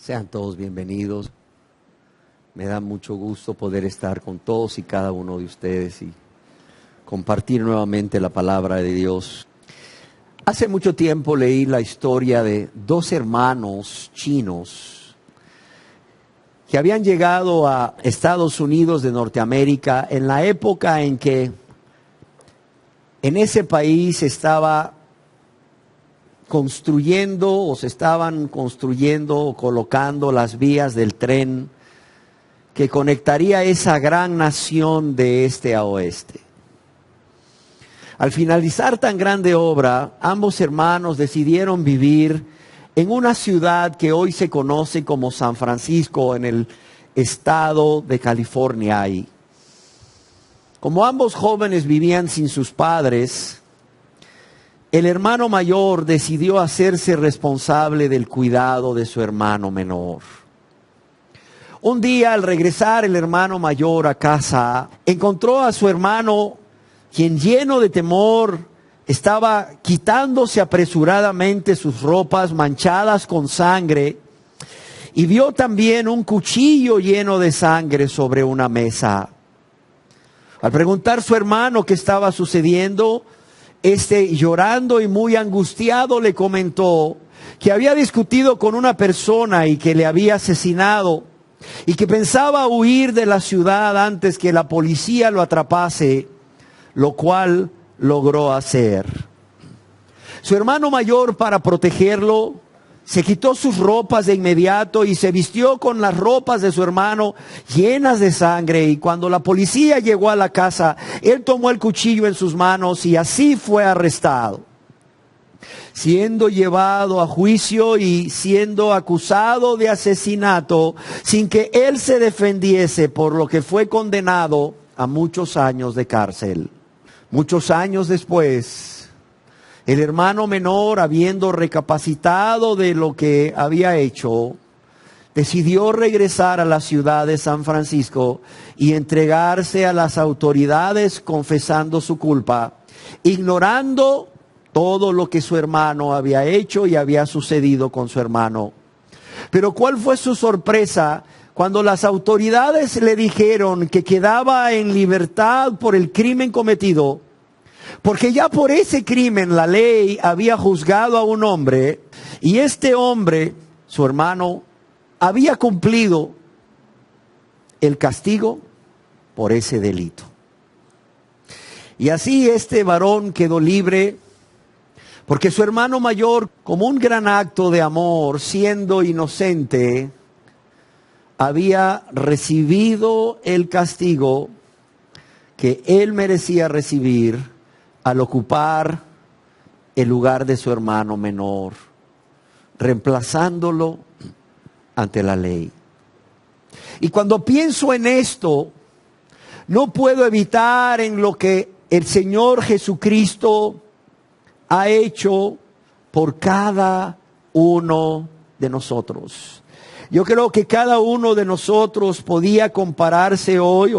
Sean todos bienvenidos. Me da mucho gusto poder estar con todos y cada uno de ustedes y compartir nuevamente la palabra de Dios. Hace mucho tiempo leí la historia de dos hermanos chinos que habían llegado a Estados Unidos de Norteamérica en la época en que en ese país estaba construyendo o se estaban construyendo o colocando las vías del tren que conectaría esa gran nación de este a oeste. Al finalizar tan grande obra, ambos hermanos decidieron vivir en una ciudad que hoy se conoce como San Francisco, en el estado de California. Y como ambos jóvenes vivían sin sus padres, el hermano mayor decidió hacerse responsable del cuidado de su hermano menor. Un día, al regresar el hermano mayor a casa, encontró a su hermano, quien lleno de temor estaba quitándose apresuradamente sus ropas manchadas con sangre, y vio también un cuchillo lleno de sangre sobre una mesa. Al preguntar a su hermano qué estaba sucediendo, llorando y muy angustiado, le comentó que había discutido con una persona y que le había asesinado y que pensaba huir de la ciudad antes que la policía lo atrapase, lo cual logró hacer. Su hermano mayor, para protegerlo, se quitó sus ropas de inmediato y se vistió con las ropas de su hermano llenas de sangre. Y cuando la policía llegó a la casa, él tomó el cuchillo en sus manos y así fue arrestado, siendo llevado a juicio y siendo acusado de asesinato sin que él se defendiese, por lo que fue condenado a muchos años de cárcel. Muchos años después, el hermano menor, habiendo recapacitado de lo que había hecho, decidió regresar a la ciudad de San Francisco y entregarse a las autoridades confesando su culpa, ignorando todo lo que su hermano había hecho y había sucedido con su hermano. Pero ¿cuál fue su sorpresa cuando las autoridades le dijeron que quedaba en libertad por el crimen cometido? Porque ya por ese crimen la ley había juzgado a un hombre, y este hombre, su hermano, había cumplido el castigo por ese delito. Y así este varón quedó libre, porque su hermano mayor, como un gran acto de amor, siendo inocente, había recibido el castigo que él merecía recibir al ocupar el lugar de su hermano menor, reemplazándolo ante la ley. Y cuando pienso en esto, no puedo evitar en lo que el Señor Jesucristo ha hecho por cada uno de nosotros. Yo creo que cada uno de nosotros podría compararse hoy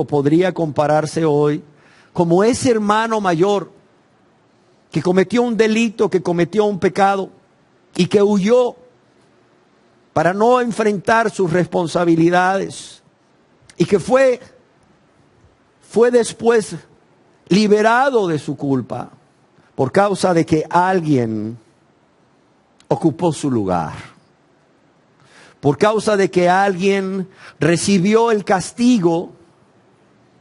como ese hermano mayor que cometió un delito, que cometió un pecado y que huyó para no enfrentar sus responsabilidades, y que fue después liberado de su culpa por causa de que alguien ocupó su lugar, por causa de que alguien recibió el castigo,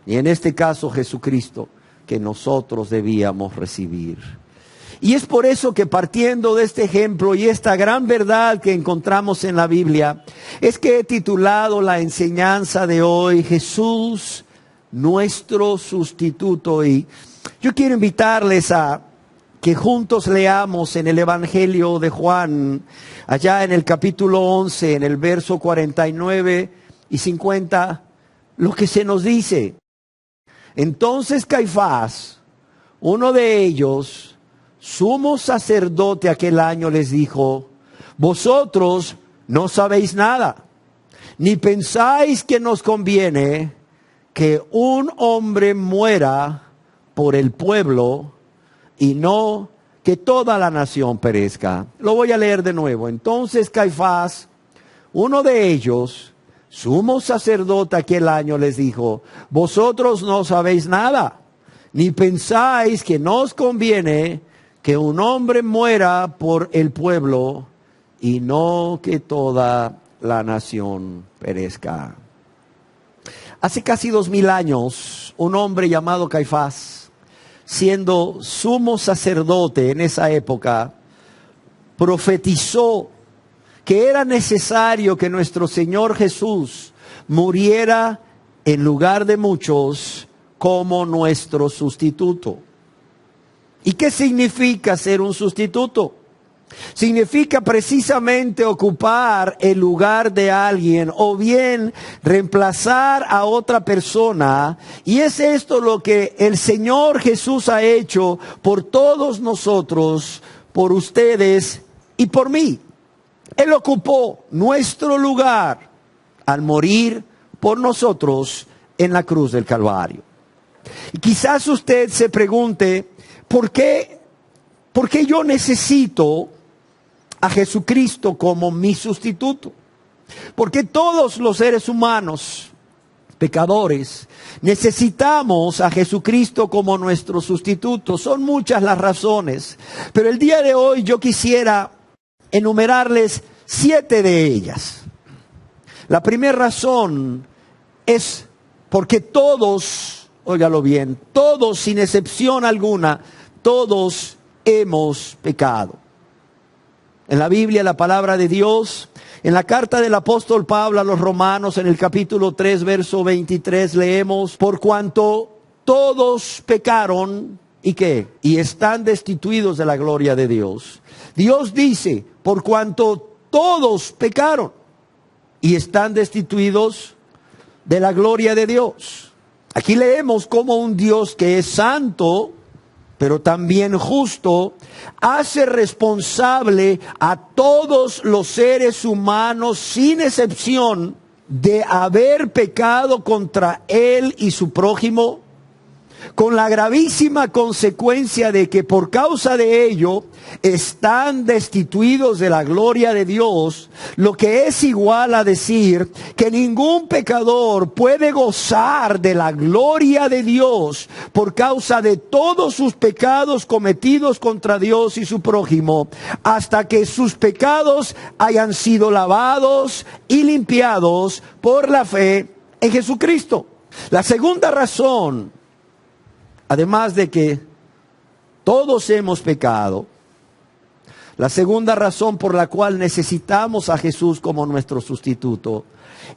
y en este caso Jesucristo, que nosotros debíamos recibir. Y es por eso que, partiendo de este ejemplo y esta gran verdad que encontramos en la Biblia, es que he titulado la enseñanza de hoy, Jesús, nuestro sustituto. Y yo quiero invitarles a que juntos leamos en el Evangelio de Juan, allá en el capítulo 11, en el verso 49 y 50, lo que se nos dice. Entonces Caifás, uno de ellos, sumo sacerdote aquel año, les dijo: vosotros no sabéis nada, ni pensáis que nos conviene que un hombre muera por el pueblo y no que toda la nación perezca. Lo voy a leer de nuevo. Entonces Caifás, Uno de ellos, sumo sacerdote aquel año, les dijo: vosotros no sabéis nada, ni pensáis que nos conviene que un hombre muera por el pueblo y no que toda la nación perezca. Hace casi 2000 años, un hombre llamado Caifás, siendo sumo sacerdote en esa época, profetizó que era necesario que nuestro Señor Jesús muriera en lugar de muchos como nuestro sustituto. ¿Y qué significa ser un sustituto? Significa precisamente ocupar el lugar de alguien o bien reemplazar a otra persona. Y es esto lo que el Señor Jesús ha hecho por todos nosotros, por ustedes y por mí. Él ocupó nuestro lugar al morir por nosotros en la cruz del Calvario. Y quizás usted se pregunte, ¿por qué yo necesito a Jesucristo como mi sustituto? Porque todos los seres humanos, pecadores, necesitamos a Jesucristo como nuestro sustituto. Son muchas las razones, pero el día de hoy yo quisiera enumerarles 7 de ellas. La primera razón es porque todos, óigalo bien, todos sin excepción alguna, todos hemos pecado. En la Biblia, la palabra de Dios, en la carta del apóstol Pablo a los Romanos, en el capítulo 3, verso 23, leemos: por cuanto todos pecaron, ¿y qué? Y están destituidos de la gloria de Dios. Dios dice: por cuanto todos pecaron y están destituidos de la gloria de Dios. Aquí leemos cómo un Dios que es santo, pero también justo, hace responsable a todos los seres humanos sin excepción de haber pecado contra él y su prójimo, con la gravísima consecuencia de que por causa de ello están destituidos de la gloria de Dios, lo que es igual a decir que ningún pecador puede gozar de la gloria de Dios por causa de todos sus pecados cometidos contra Dios y su prójimo, hasta que sus pecados hayan sido lavados y limpiados por la fe en Jesucristo. La segunda razón, además de que todos hemos pecado, la segunda razón por la cual necesitamos a Jesús como nuestro sustituto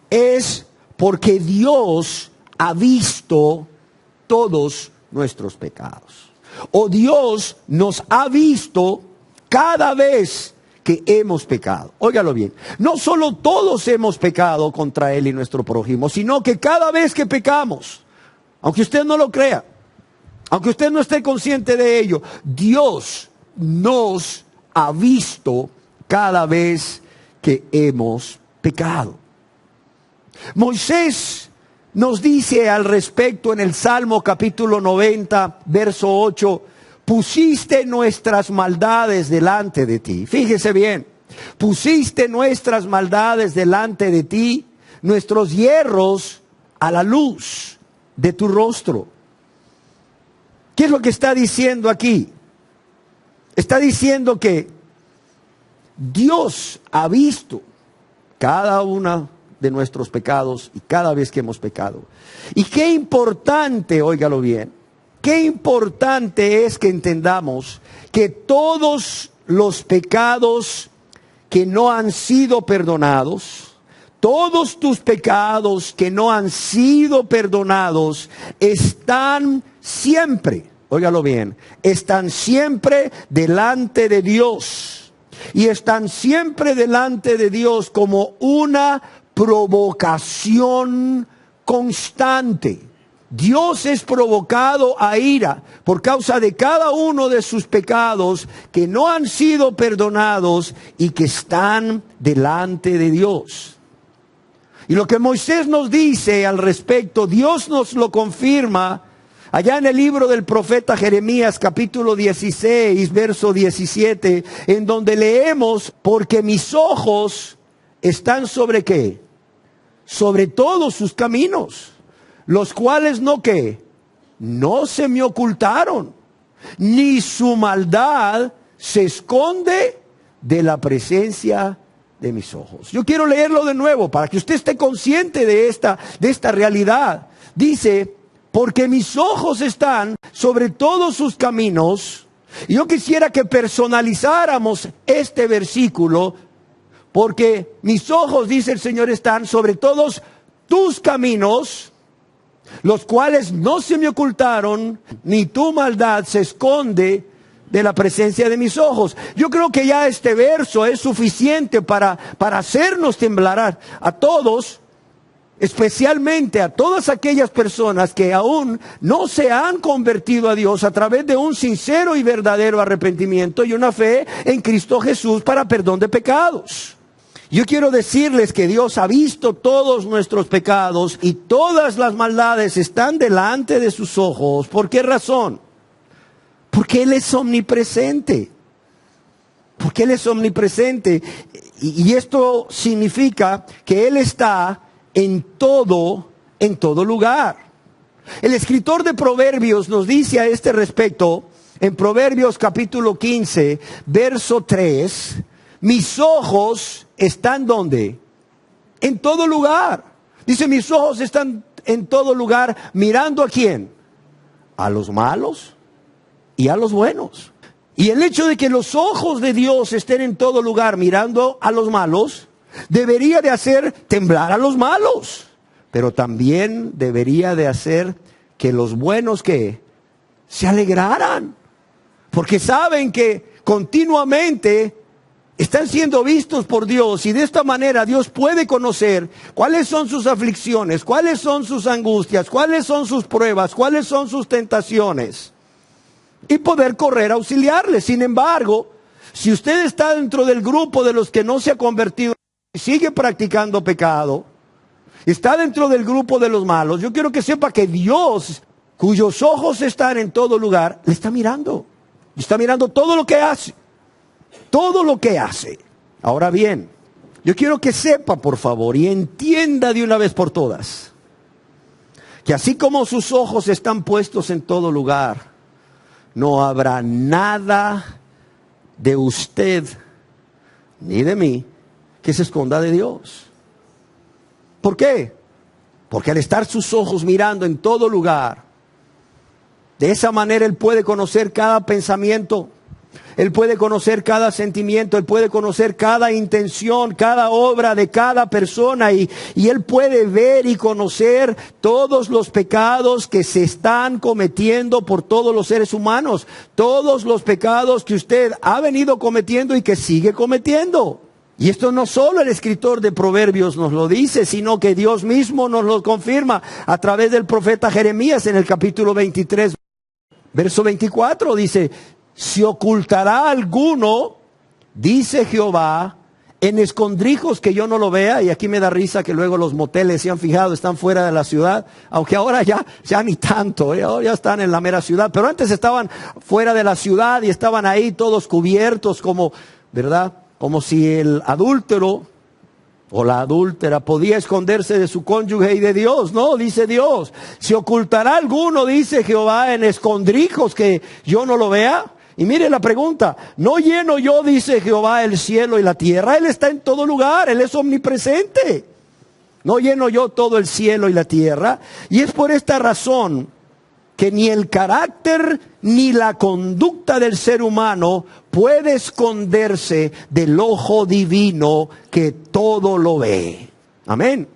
es porque Dios ha visto todos nuestros pecados. O Dios nos ha visto cada vez que hemos pecado. Óigalo bien, no solo todos hemos pecado contra Él y nuestro prójimo, sino que cada vez que pecamos, aunque usted no lo crea, aunque usted no esté consciente de ello, Dios nos ha visto cada vez que hemos pecado. Moisés nos dice al respecto en el Salmo capítulo 90, verso 8, pusiste nuestras maldades delante de ti. Fíjese bien, pusiste nuestras maldades delante de ti, nuestros hierros a la luz de tu rostro. ¿Qué es lo que está diciendo aquí? Está diciendo que Dios ha visto cada uno de nuestros pecados y cada vez que hemos pecado. Y qué importante, óigalo bien, qué importante es que entendamos que todos los pecados que no han sido perdonados, todos tus pecados que no han sido perdonados, están siempre, óigalo bien, están siempre delante de Dios. Y están siempre delante de Dios como una provocación constante. Dios es provocado a ira por causa de cada uno de sus pecados que no han sido perdonados y que están delante de Dios. Y lo que Moisés nos dice al respecto, Dios nos lo confirma allá en el libro del profeta Jeremías, capítulo 16, verso 17, en donde leemos: porque mis ojos están sobre ¿qué? Sobre todos sus caminos, los cuales no ¿qué? No se me ocultaron, ni su maldad se esconde de la presencia de mis ojos. Yo quiero leerlo de nuevo para que usted esté consciente de esta realidad. Dice, porque mis ojos están sobre todos sus caminos. Y yo quisiera que personalizáramos este versículo, porque mis ojos, dice el Señor, están sobre todos tus caminos, los cuales no se me ocultaron, ni tu maldad se esconde de la presencia de mis ojos. Yo creo que ya este verso es suficiente para hacernos temblar a todos, especialmente a todas aquellas personas que aún no se han convertido a Dios a través de un sincero y verdadero arrepentimiento y una fe en Cristo Jesús para perdón de pecados. Yo quiero decirles que Dios ha visto todos nuestros pecados y todas las maldades están delante de sus ojos. ¿Por qué razón? Porque Él es omnipresente. Porque Él es omnipresente. Y esto significa que Él está en todo lugar. El escritor de Proverbios nos dice a este respecto, en Proverbios capítulo 15, verso 3, mis ojos están ¿dónde? En todo lugar. Dice, mis ojos están en todo lugar, mirando ¿a quién? A los malos y a los buenos. Y el hecho de que los ojos de Dios estén en todo lugar mirando a los malos, debería de hacer temblar a los malos, pero también debería de hacer que los buenos que se alegraran, porque saben que continuamente están siendo vistos por Dios, y de esta manera Dios puede conocer cuáles son sus aflicciones, cuáles son sus angustias, cuáles son sus pruebas, cuáles son sus tentaciones, y poder correr a auxiliarles. Sin embargo, si usted está dentro del grupo de los que no se ha convertido y sigue practicando pecado, está dentro del grupo de los malos, yo quiero que sepa que Dios, cuyos ojos están en todo lugar, le está mirando. Está mirando todo lo que hace. Todo lo que hace. Ahora bien, yo quiero que sepa, por favor, y entienda de una vez por todas, que así como sus ojos están puestos en todo lugar, no habrá nada de usted ni de mí que se esconda de Dios. ¿Por qué? Porque al estar sus ojos mirando en todo lugar, de esa manera Él puede conocer cada pensamiento, Él puede conocer cada sentimiento, Él puede conocer cada intención, cada obra de cada persona, y Él puede ver y conocer todos los pecados que se están cometiendo por todos los seres humanos, todos los pecados que usted ha venido cometiendo y que sigue cometiendo. Y esto no solo el escritor de Proverbios nos lo dice, sino que Dios mismo nos lo confirma a través del profeta Jeremías en el capítulo 23, verso 24, dice: ¿se ocultará alguno, dice Jehová, en escondrijos que yo no lo vea? Y aquí me da risa que luego los moteles, se han fijado, están fuera de la ciudad, aunque ahora ya ni tanto, ahora ya están en la mera ciudad, pero antes estaban fuera de la ciudad y estaban ahí todos cubiertos como, ¿verdad? Como si el adúltero o la adúltera podía esconderse de su cónyuge y de Dios. No, dice Dios, ¿se ocultará alguno, dice Jehová, en escondrijos que yo no lo vea? Y mire la pregunta: ¿no lleno yo, dice Jehová, el cielo y la tierra? Él está en todo lugar, Él es omnipresente. ¿No lleno yo todo el cielo y la tierra? Y es por esta razón que ni el carácter ni la conducta del ser humano puede esconderse del ojo divino que todo lo ve. Amén.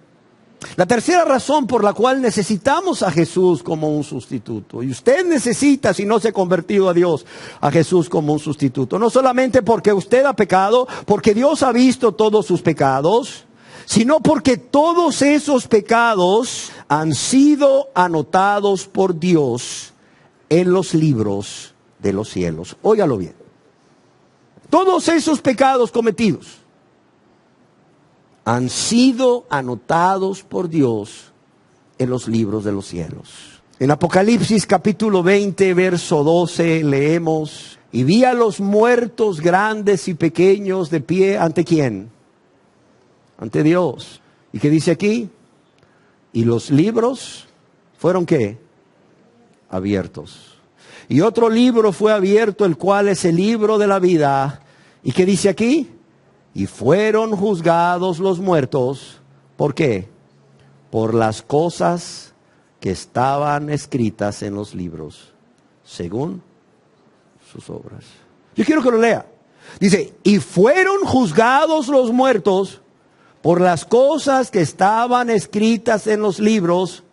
La tercera razón por la cual necesitamos a Jesús como un sustituto, y usted necesita, si no se ha convertido a Dios, a Jesús como un sustituto, no solamente porque usted ha pecado, porque Dios ha visto todos sus pecados, sino porque todos esos pecados han sido anotados por Dios en los libros de los cielos. Óigalo bien. Todos esos pecados cometidos han sido anotados por Dios en los libros de los cielos. En Apocalipsis capítulo 20, verso 12, leemos: y vi a los muertos grandes y pequeños de pie, ¿ante quién? ante Dios. ¿Y qué dice aquí? Y los libros fueron ¿qué? Abiertos. Y otro libro fue abierto, el cual es el libro de la vida. ¿Y qué dice aquí? Y fueron juzgados los muertos. ¿Por qué? Por las cosas que estaban escritas en los libros, según sus obras. Yo quiero que lo lea. Dice, y fueron juzgados los muertos por las cosas que estaban escritas en los libros,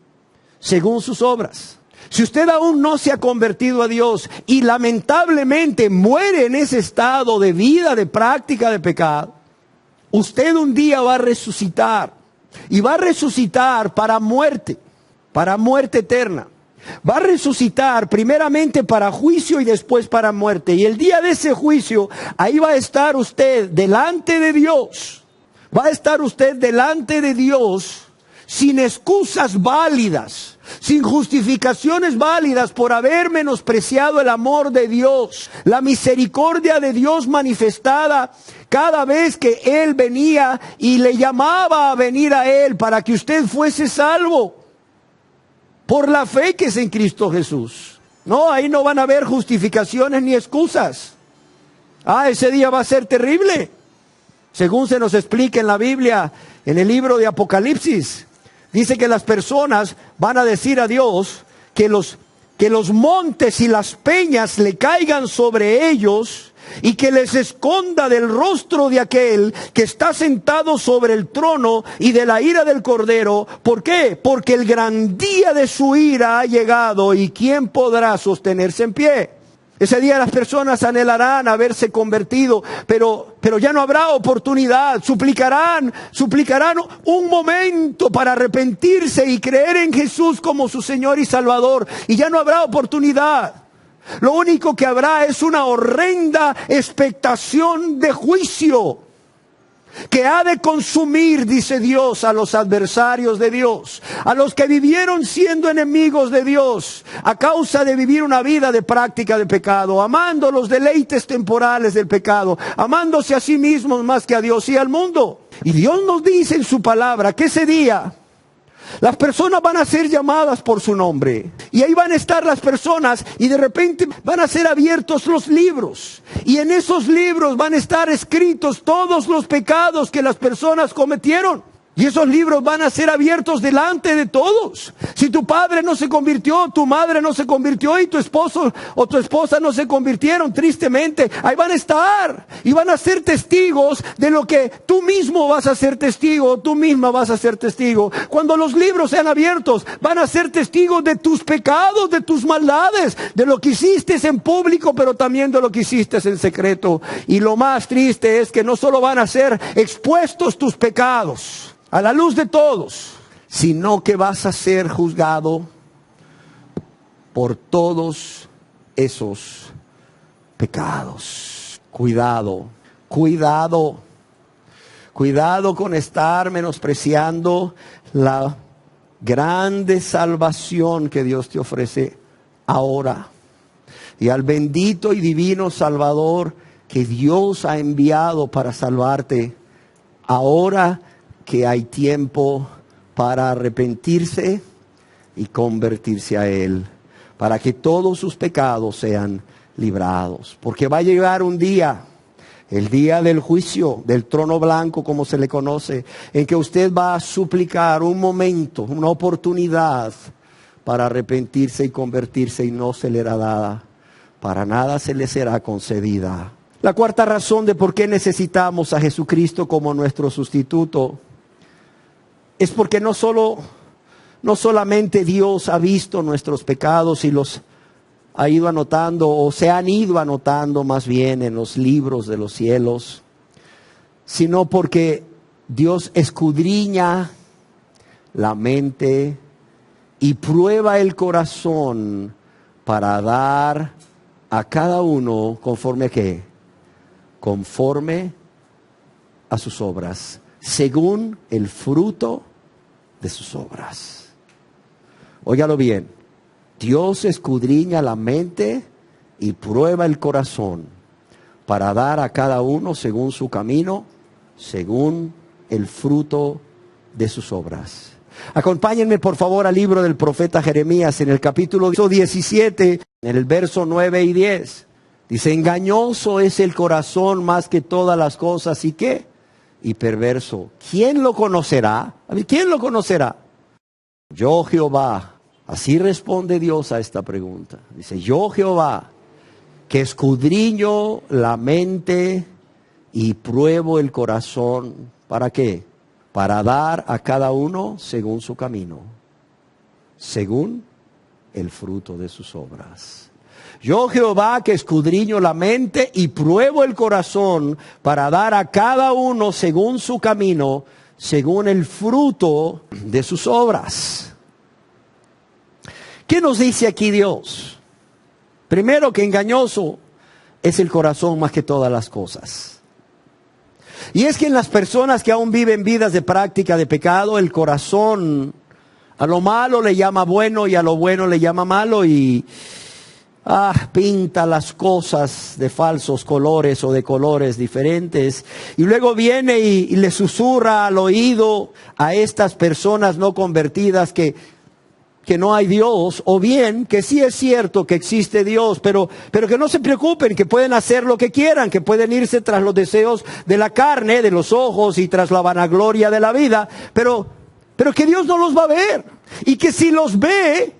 según sus obras. Si usted aún no se ha convertido a Dios y lamentablemente muere en ese estado de vida, de práctica de pecado, usted un día va a resucitar. Y va a resucitar para muerte eterna. Va a resucitar primeramente para juicio y después para muerte. Y el día de ese juicio, ahí va a estar usted delante de Dios. Va a estar usted delante de Dios sin excusas válidas, sin justificaciones válidas por haber menospreciado el amor de Dios, la misericordia de Dios manifestada cada vez que Él venía y le llamaba a venir a Él para que usted fuese salvo por la fe que es en Cristo Jesús. No, ahí no van a haber justificaciones ni excusas. Ese día va a ser terrible. Según se nos explica en la Biblia, en el libro de Apocalipsis, dice que las personas van a decir a Dios que los montes y las peñas le caigan sobre ellos y que les esconda del rostro de aquel que está sentado sobre el trono y de la ira del Cordero. ¿Por qué? Porque el gran día de su ira ha llegado y ¿quién podrá sostenerse en pie? Ese día las personas anhelarán haberse convertido, pero ya no habrá oportunidad. Suplicarán un momento para arrepentirse y creer en Jesús como su Señor y Salvador. Y ya no habrá oportunidad. Lo único que habrá es una horrenda expectación de juicio que ha de consumir, dice Dios, a los adversarios de Dios, a los que vivieron siendo enemigos de Dios, a causa de vivir una vida de práctica de pecado, amando los deleites temporales del pecado, amándose a sí mismos más que a Dios y al mundo. Y Dios nos dice en su palabra que ese día las personas van a ser llamadas por su nombre. Y ahí van a estar las personas y de repente van a ser abiertos los libros. Y en esos libros van a estar escritos todos los pecados que las personas cometieron. Y esos libros van a ser abiertos delante de todos. Si tu padre no se convirtió, tu madre no se convirtió y tu esposo o tu esposa no se convirtieron, tristemente, ahí van a estar. Y van a ser testigos de lo que tú mismo vas a ser testigo, tú misma vas a ser testigo. Cuando los libros sean abiertos, van a ser testigos de tus pecados, de tus maldades, de lo que hiciste en público, pero también de lo que hiciste en secreto. Y lo más triste es que no solo van a ser expuestos tus pecados a la luz de todos, sino que vas a ser juzgado por todos esos pecados. Cuidado con estar menospreciando la grande salvación que Dios te ofrece ahora. Y al bendito y divino Salvador que Dios ha enviado para salvarte ahora, que hay tiempo para arrepentirse y convertirse a Él, para que todos sus pecados sean librados. Porque va a llegar un día, el día del juicio, del trono blanco como se le conoce, en que usted va a suplicar un momento, una oportunidad para arrepentirse y convertirse y no se le será dada, para nada se le será concedida. La cuarta razón de por qué necesitamos a Jesucristo como nuestro sustituto es porque no solamente Dios ha visto nuestros pecados y los ha ido anotando, o se han ido anotando más bien en los libros de los cielos, sino porque Dios escudriña la mente y prueba el corazón para dar a cada uno conforme a ¿qué? Conforme a sus obras, según el fruto de sus obras. Óigalo bien, Dios escudriña la mente y prueba el corazón para dar a cada uno según su camino, según el fruto de sus obras. Acompáñenme por favor al libro del profeta Jeremías en el capítulo 17, en el verso 9 y 10. Dice, engañoso es el corazón más que todas las cosas, ¿y qué? Y perverso. ¿Quién lo conocerá? ¿Quién lo conocerá? Yo Jehová. Así responde Dios a esta pregunta. Dice, yo Jehová, que escudriño la mente y pruebo el corazón. ¿Para qué? Para dar a cada uno según su camino, según el fruto de sus obras. Yo Jehová, que escudriño la mente y pruebo el corazón, para dar a cada uno según su camino, según el fruto de sus obras. ¿Qué nos dice aquí Dios? Primero, que engañoso es el corazón más que todas las cosas. Y es que en las personas que aún viven vidas de práctica de pecado, el corazón a lo malo le llama bueno y a lo bueno le llama malo y pinta las cosas de falsos colores o de colores diferentes. Y luego viene y le susurra al oído a estas personas no convertidas que no hay Dios, o bien que sí es cierto que existe Dios, pero que no se preocupen, que pueden hacer lo que quieran, que pueden irse tras los deseos de la carne, de los ojos y tras la vanagloria de la vida, pero que Dios no los va a ver, y que si los ve,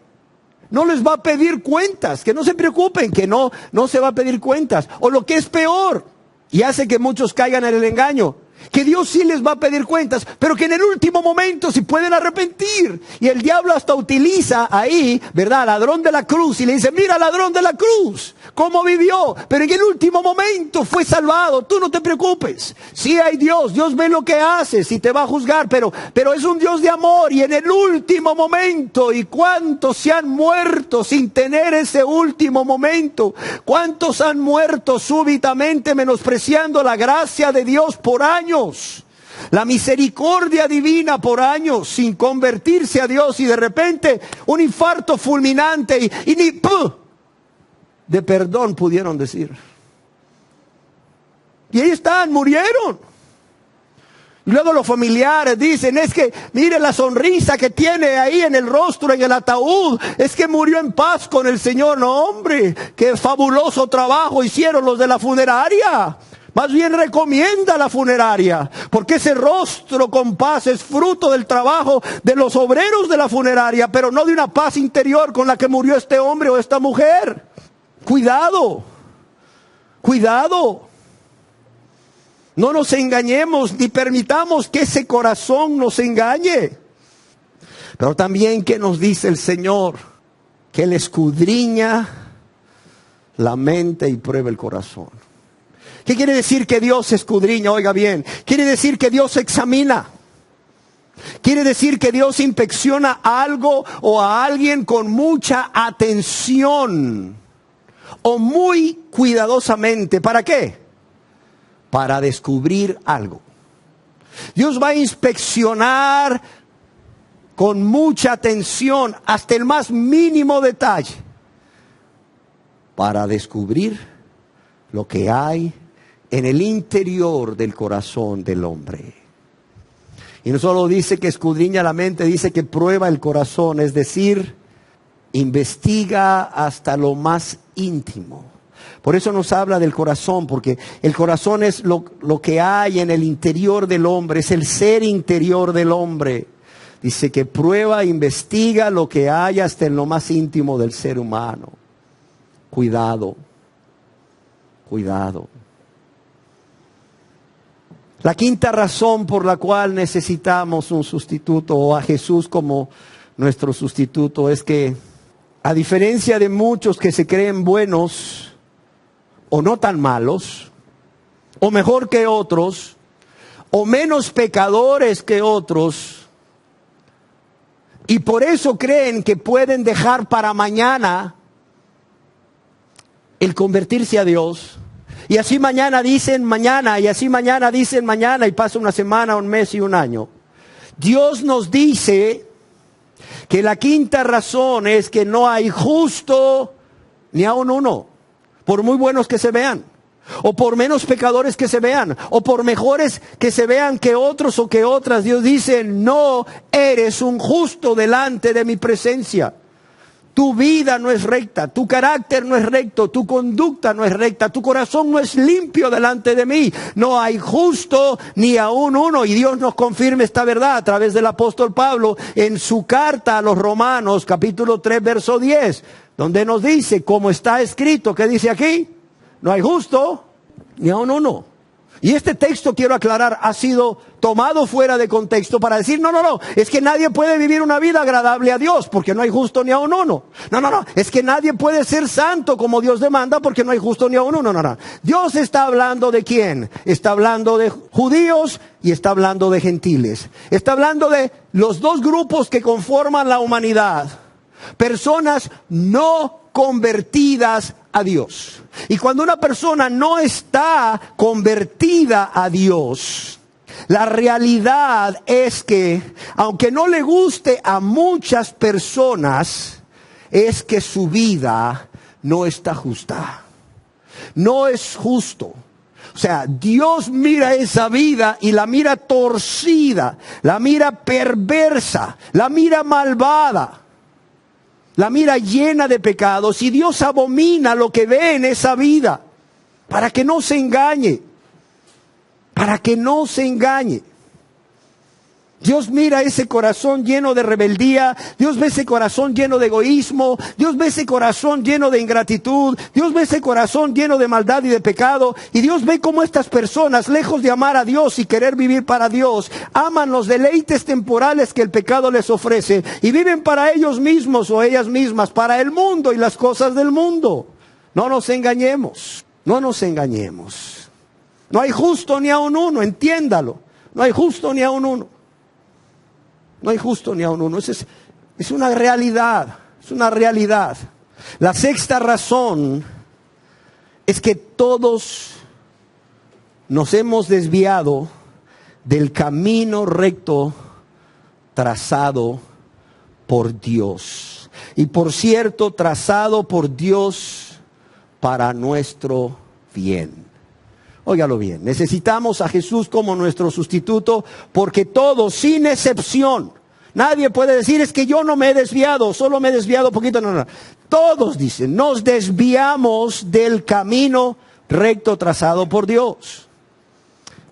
no les va a pedir cuentas, que no se preocupen, que no se va a pedir cuentas, o lo que es peor, y hace que muchos caigan en el engaño, que Dios sí les va a pedir cuentas, pero que en el último momento se pueden arrepentir. Y el diablo hasta utiliza ahí, ¿verdad?, al ladrón de la cruz, y le dice, mira, ladrón de la cruz, cómo vivió, pero en el último momento fue salvado. Tú no te preocupes, sí hay Dios ve lo que haces y te va a juzgar, pero es un Dios de amor, y en el último momento, ¿y cuántos se han muerto sin tener ese último momento? ¿Cuántos han muerto súbitamente menospreciando la gracia de Dios por años? La misericordia divina por años sin convertirse a Dios, y de repente un infarto fulminante y ni de perdón pudieron decir. Y ahí están, murieron. Y luego los familiares dicen, es que mire la sonrisa que tiene ahí en el rostro, en el ataúd, es que murió en paz con el Señor. No, hombre, qué fabuloso trabajo hicieron los de la funeraria. Más bien recomienda la funeraria, porque ese rostro con paz es fruto del trabajo de los obreros de la funeraria, pero no de una paz interior con la que murió este hombre o esta mujer. Cuidado, cuidado. No nos engañemos ni permitamos que ese corazón nos engañe. Pero también, ¿qué nos dice el Señor? Que Él escudriña la mente y prueba el corazón. ¿Qué quiere decir que Dios escudriña? Oiga bien, quiere decir que Dios examina. Quiere decir que Dios inspecciona algo o a alguien con mucha atención o muy cuidadosamente. ¿Para qué? Para descubrir algo. Dios va a inspeccionar con mucha atención hasta el más mínimo detalle para descubrir lo que hay en el interior del corazón del hombre. Y no solo dice que escudriña la mente, dice que prueba el corazón, es decir, investiga hasta lo más íntimo. Por eso nos habla del corazón, porque el corazón es lo que hay en el interior del hombre, es el ser interior del hombre. Dice que prueba, investiga lo que hay hasta en lo más íntimo del ser humano. Cuidado, cuidado. La quinta razón por la cual necesitamos un sustituto o a Jesús como nuestro sustituto es que, a diferencia de muchos que se creen buenos o no tan malos, o mejor que otros, o menos pecadores que otros, y por eso creen que pueden dejar para mañana el convertirse a Dios, y así mañana dicen mañana, y así mañana dicen mañana, y pasa una semana, un mes y un año. Dios nos dice que la quinta razón es que no hay justo ni aun uno, por muy buenos que se vean. o por menos pecadores que se vean, o por mejores que se vean que otros o que otras. Dios dice, no eres un justo delante de mi presencia. Tu vida no es recta, tu carácter no es recto, tu conducta no es recta, tu corazón no es limpio delante de mí. No hay justo ni aún uno. Y Dios nos confirma esta verdad a través del apóstol Pablo en su carta a los Romanos, capítulo 3, verso 10, donde nos dice, como está escrito, ¿qué dice aquí? No hay justo ni aún uno. Y este texto, quiero aclarar, ha sido tomado fuera de contexto para decir, no, es que nadie puede vivir una vida agradable a Dios porque no hay justo ni aún uno. No, es que nadie puede ser santo como Dios demanda porque no hay justo ni aún uno. No. Dios está hablando de quién? Está hablando de judíos y está hablando de gentiles. Está hablando de los dos grupos que conforman la humanidad. Personas no convertidas a Dios. Y cuando una persona no está convertida a Dios, la realidad es que, aunque no le guste a muchas personas, es que su vida no está justa. No es justo. O sea, Dios mira esa vida y la mira torcida, la mira perversa, la mira malvada. La mira llena de pecados y Dios abomina lo que ve en esa vida para que no se engañe, para que no se engañe. Dios mira ese corazón lleno de rebeldía, Dios ve ese corazón lleno de egoísmo, Dios ve ese corazón lleno de ingratitud, Dios ve ese corazón lleno de maldad y de pecado, y Dios ve cómo estas personas, lejos de amar a Dios y querer vivir para Dios, aman los deleites temporales que el pecado les ofrece y viven para ellos mismos o ellas mismas, para el mundo y las cosas del mundo. No nos engañemos, no nos engañemos. No hay justo ni aun uno, entiéndalo, no hay justo ni aun uno. No hay justo ni aun uno. Es una realidad. Es una realidad. La sexta razón es que todos nos hemos desviado del camino recto trazado por Dios. Y por cierto, trazado por Dios para nuestro bien. Óigalo bien, necesitamos a Jesús como nuestro sustituto porque todos, sin excepción, nadie puede decir es que yo no me he desviado, solo me he desviado poquito, no. Todos dicen, nos desviamos del camino recto trazado por Dios.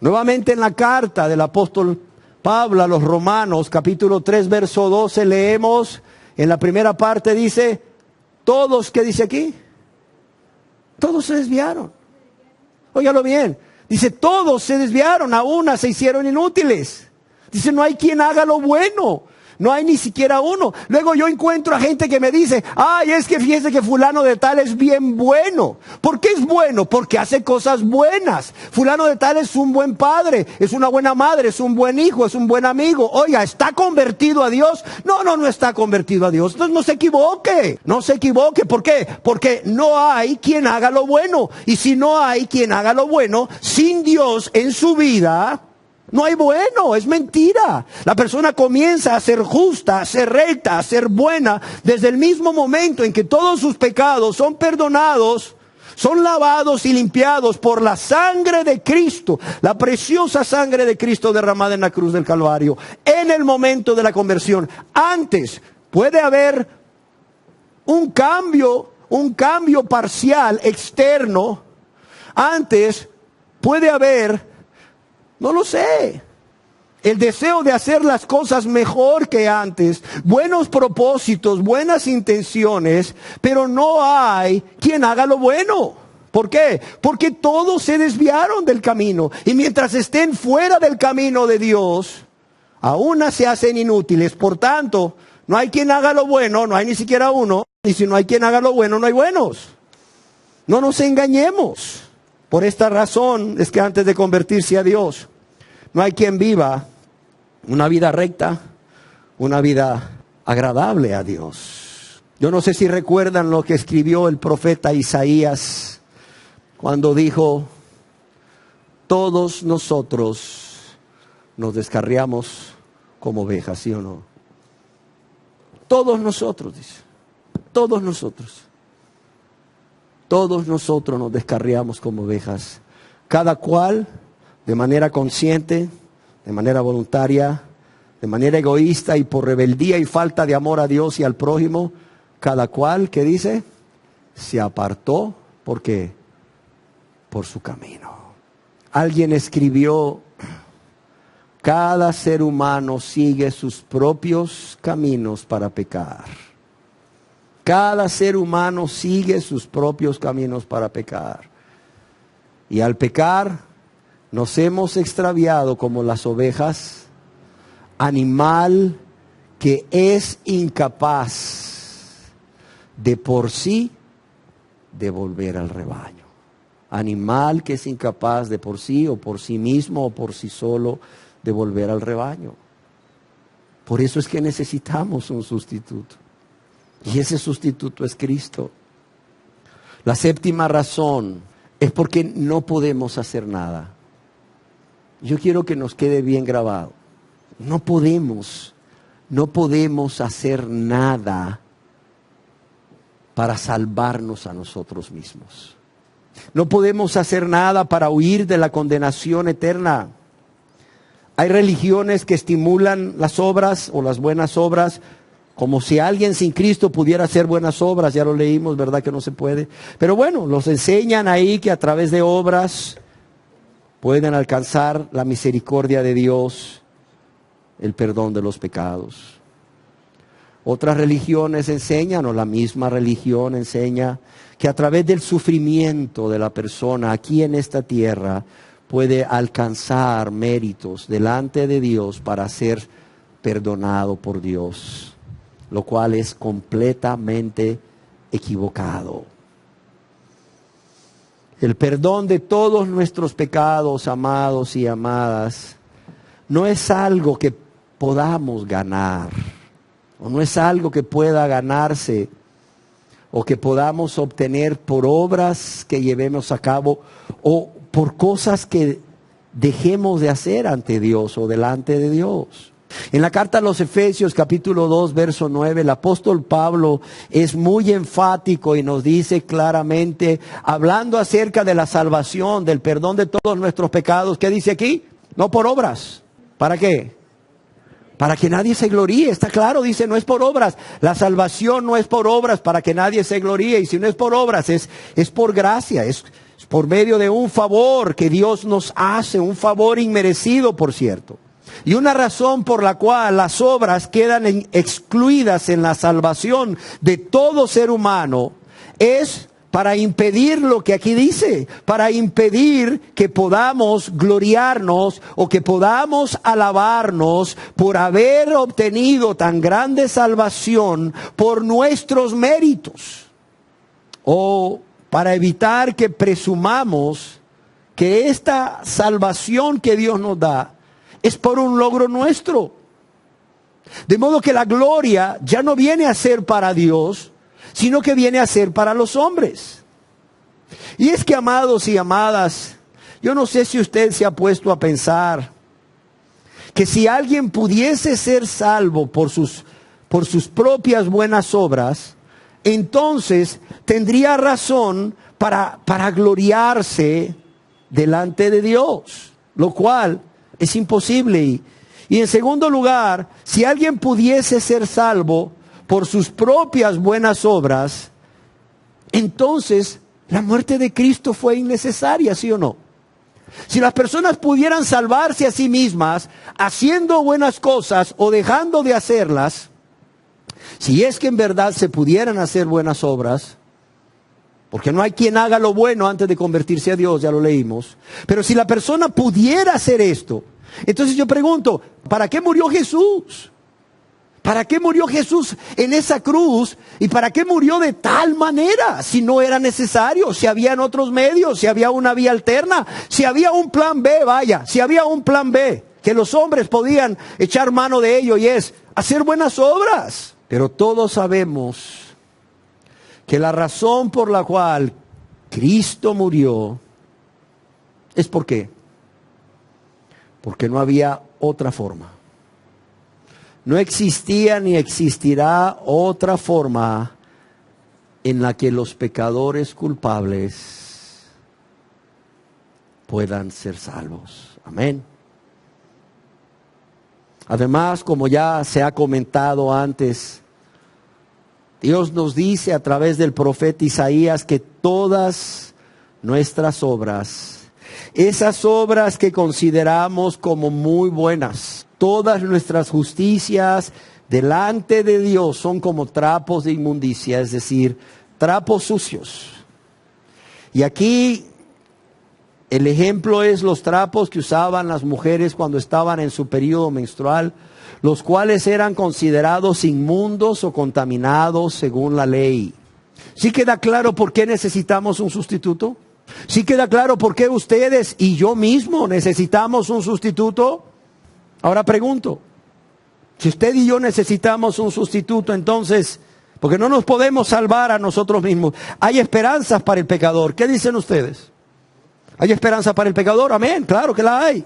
Nuevamente en la carta del apóstol Pablo a los Romanos, capítulo 3, verso 12, leemos, en la primera parte dice, todos, ¿qué dice aquí? Todos se desviaron. Óigalo bien, dice, todos se desviaron, a una se hicieron inútiles. Dice, no hay quien haga lo bueno, no hay ni siquiera uno. Luego yo encuentro a gente que me dice, ay, es que fíjese que fulano de tal es bien bueno. ¿Por qué es bueno? Porque hace cosas buenas. Fulano de tal es un buen padre, es una buena madre, es un buen hijo, es un buen amigo. Oiga, ¿está convertido a Dios? No está convertido a Dios. Entonces no se equivoque, no se equivoque. ¿Por qué? Porque no hay quien haga lo bueno. Y si no hay quien haga lo bueno, sin Dios en su vida, no hay bueno, es mentira. La persona comienza a ser justa, a ser recta, a ser buena desde el mismo momento en que todos sus pecados son perdonados, son lavados y limpiados por la sangre de Cristo, la preciosa sangre de Cristo derramada en la cruz del Calvario, en el momento de la conversión. Antes puede haber un cambio parcial externo. Antes puede haber, no lo sé, el deseo de hacer las cosas mejor que antes, buenos propósitos, buenas intenciones, pero no hay quien haga lo bueno. ¿Por qué? Porque todos se desviaron del camino. Y mientras estén fuera del camino de Dios, aún se hacen inútiles. Por tanto, no hay quien haga lo bueno, no hay ni siquiera uno. Y si no hay quien haga lo bueno, no hay buenos. No nos engañemos. Por esta razón es que antes de convertirse a Dios, no hay quien viva una vida recta, una vida agradable a Dios. Yo no sé si recuerdan lo que escribió el profeta Isaías cuando dijo, todos nosotros nos descarriamos como ovejas, ¿sí o no? Todos nosotros, dice, todos nosotros. todos nosotros nos descarriamos como ovejas, cada cual de manera consciente, de manera voluntaria, de manera egoísta y por rebeldía y falta de amor a Dios y al prójimo, cada cual, ¿qué dice? Se apartó, ¿por qué? Por su camino. Alguien escribió: cada ser humano sigue sus propios caminos para pecar. Cada ser humano sigue sus propios caminos para pecar. Y al pecar, nos hemos extraviado como las ovejas, animal que es incapaz de por sí de volver al rebaño. Animal que es incapaz de por sí o por sí mismo o por sí solo de volver al rebaño. Por eso es que necesitamos un sustituto. Y ese sustituto es Cristo. La séptima razón es porque no podemos hacer nada. Yo quiero que nos quede bien grabado. No podemos hacer nada para salvarnos a nosotros mismos. No podemos hacer nada para huir de la condenación eterna. Hay religiones que estimulan las obras o las buenas obras, como si alguien sin Cristo pudiera hacer buenas obras. Ya lo leímos, ¿verdad que no se puede? Pero bueno, los enseñan ahí que a través de obras pueden alcanzar la misericordia de Dios, el perdón de los pecados. Otras religiones enseñan, o la misma religión enseña, que a través del sufrimiento de la persona aquí en esta tierra puede alcanzar méritos delante de Dios para ser perdonado por Dios, lo cual es completamente equivocado. El perdón de todos nuestros pecados, amados y amadas, no es algo que podamos ganar, o no es algo que pueda ganarse, o que podamos obtener por obras que llevemos a cabo, o por cosas que dejemos de hacer ante Dios o delante de Dios. En la carta a los Efesios, capítulo 2, verso 9, el apóstol Pablo es muy enfático y nos dice claramente, hablando acerca de la salvación, del perdón de todos nuestros pecados, ¿qué dice aquí? No por obras. ¿Para qué? Para que nadie se gloríe, está claro, dice, no es por obras. La salvación no es por obras para que nadie se gloríe. Y si no es por obras, es por gracia, es por medio de un favor que Dios nos hace, un favor inmerecido, por cierto. Y una razón por la cual las obras quedan excluidas en la salvación de todo ser humano es para impedir lo que aquí dice, para impedir que podamos gloriarnos o que podamos alabarnos por haber obtenido tan grande salvación por nuestros méritos, o para evitar que presumamos que esta salvación que Dios nos da es por un logro nuestro. De modo que la gloria ya no viene a ser para Dios, sino que viene a ser para los hombres. Y es que, amados y amadas, yo no sé si usted se ha puesto a pensar que si alguien pudiese ser salvo por sus propias buenas obras, entonces tendría razón para gloriarse delante de Dios, lo cual es imposible. Y en segundo lugar, si alguien pudiese ser salvo por sus propias buenas obras, entonces la muerte de Cristo fue innecesaria, ¿sí o no? Si las personas pudieran salvarse a sí mismas haciendo buenas cosas o dejando de hacerlas, si es que en verdad se pudieran hacer buenas obras, porque no hay quien haga lo bueno antes de convertirse a Dios, ya lo leímos, pero si la persona pudiera hacer esto, entonces yo pregunto, ¿para qué murió Jesús? ¿Para qué murió Jesús en esa cruz? ¿Y para qué murió de tal manera? Si no era necesario, si habían otros medios, si había una vía alterna, si había un plan B, si había un plan B, que los hombres podían echar mano de ello, y es hacer buenas obras. Pero todos sabemos que la razón por la cual Cristo murió es ¿por qué? Porque no había otra forma. No existía ni existirá otra forma en la que los pecadores culpables puedan ser salvos. Amén. Además, como ya se ha comentado antes, Dios nos dice a través del profeta Isaías que todas nuestras obras, esas obras que consideramos como muy buenas, todas nuestras justicias delante de Dios son como trapos de inmundicia, es decir, trapos sucios. Y aquí el ejemplo es los trapos que usaban las mujeres cuando estaban en su periodo menstrual, los cuales eran considerados inmundos o contaminados según la ley. ¿Sí queda claro por qué necesitamos un sustituto? ¿Sí queda claro por qué ustedes y yo mismo necesitamos un sustituto? Ahora pregunto, si usted y yo necesitamos un sustituto, entonces, porque no nos podemos salvar a nosotros mismos, hay esperanzas para el pecador. ¿Qué dicen ustedes? ¿Hay esperanza para el pecador? Amén, claro que la hay.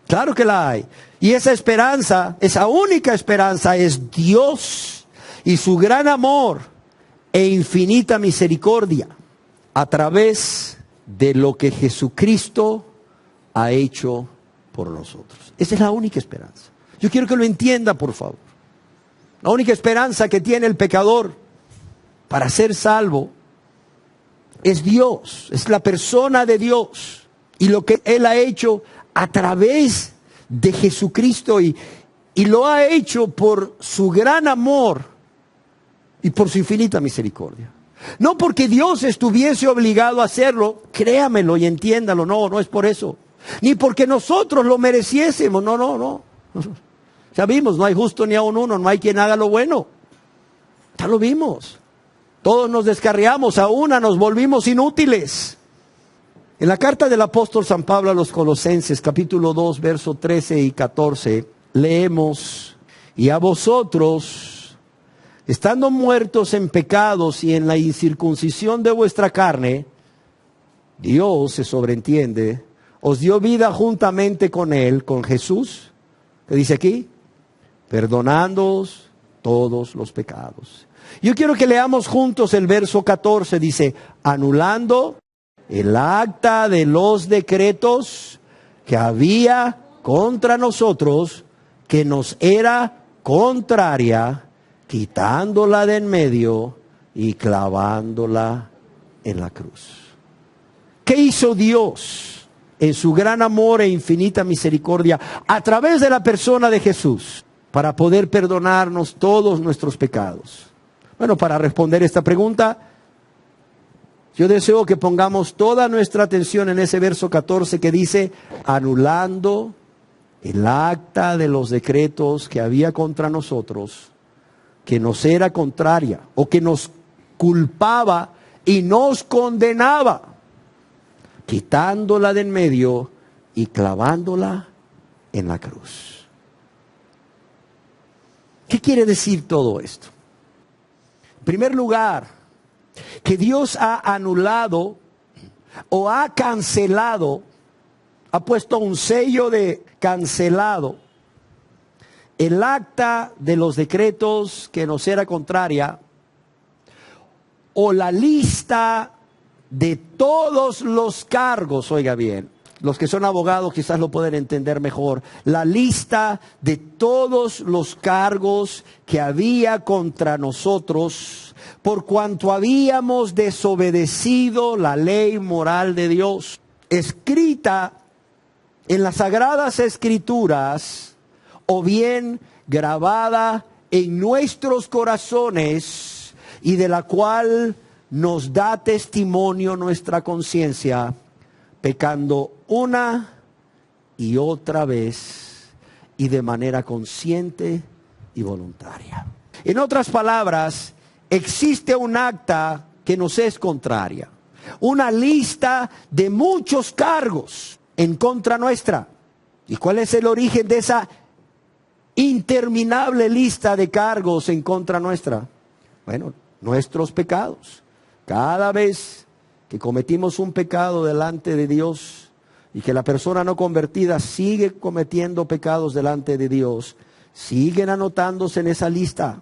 Claro que la hay. Y esa esperanza, esa única esperanza es Dios y su gran amor e infinita misericordia a través de lo que Jesucristo ha hecho por nosotros. Esa es la única esperanza. Yo quiero que lo entienda, por favor. La única esperanza que tiene el pecador para ser salvo es Dios, es la persona de Dios y lo que Él ha hecho a través de Jesucristo y lo ha hecho por su gran amor y por su infinita misericordia. No porque Dios estuviese obligado a hacerlo, créamelo y entiéndalo, no es por eso. Ni porque nosotros lo mereciésemos, no. Ya vimos, no hay justo ni aun uno, no hay quien haga lo bueno. Ya lo vimos. Todos nos descarriamos, a una nos volvimos inútiles. En la carta del apóstol San Pablo a los Colosenses, capítulo 2, verso 13 y 14, leemos: y a vosotros, estando muertos en pecados y en la incircuncisión de vuestra carne, Dios, se sobreentiende, os dio vida juntamente con Él, con Jesús, ¿qué dice aquí? Perdonándoos todos los pecados. Yo quiero que leamos juntos el verso 14, dice: anulando el acta de los decretos que había contra nosotros, que nos era contraria, quitándola de en medio y clavándola en la cruz. ¿Qué hizo Dios en su gran amor e infinita misericordia a través de la persona de Jesús para poder perdonarnos todos nuestros pecados? Bueno, para responder esta pregunta, yo deseo que pongamos toda nuestra atención en ese verso 14 que dice: anulando el acta de los decretos que había contra nosotros, que nos era contraria o que nos culpaba y nos condenaba, quitándola de en medio y clavándola en la cruz. ¿Qué quiere decir todo esto? En primer lugar, que Dios ha anulado o ha cancelado, ha puesto un sello de cancelado, el acta de los decretos que nos era contraria, o la lista de todos los cargos, oiga bien, los que son abogados quizás lo pueden entender mejor, la lista de todos los cargos que había contra nosotros por cuanto habíamos desobedecido la ley moral de Dios, escrita en las Sagradas Escrituras o bien grabada en nuestros corazones y de la cual nos da testimonio nuestra conciencia, pecando una y otra vez y de manera consciente y voluntaria. En otras palabras, existe un acta que nos es contraria, una lista de muchos cargos en contra nuestra. ¿Y cuál es el origen de esa interminable lista de cargos en contra nuestra? Bueno, nuestros pecados. Cada vez que cometimos un pecado delante de Dios y que la persona no convertida sigue cometiendo pecados delante de Dios, siguen anotándose en esa lista.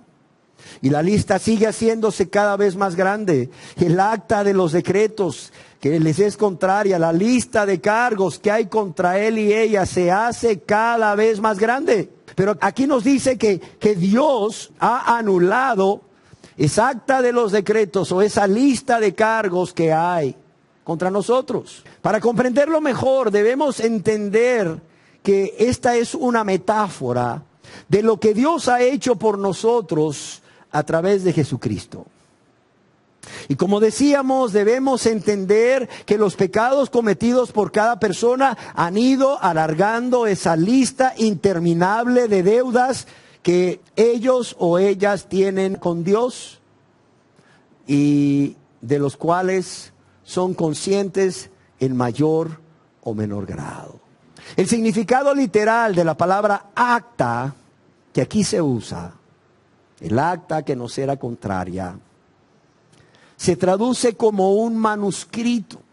Y la lista sigue haciéndose cada vez más grande. El acta de los decretos que les es contraria, la lista de cargos que hay contra él y ella se hace cada vez más grande. Pero aquí nos dice que Dios ha anulado esa acta de los decretos o esa lista de cargos que hay contra nosotros. Para comprenderlo mejor debemos entender que esta es una metáfora de lo que Dios ha hecho por nosotros a través de Jesucristo. Y como decíamos, debemos entender que los pecados cometidos por cada persona han ido alargando esa lista interminable de deudas que ellos o ellas tienen con Dios y de los cuales son conscientes en mayor o menor grado. El significado literal de la palabra acta que aquí se usa, el acta que nos era contraria, se traduce como un manuscrito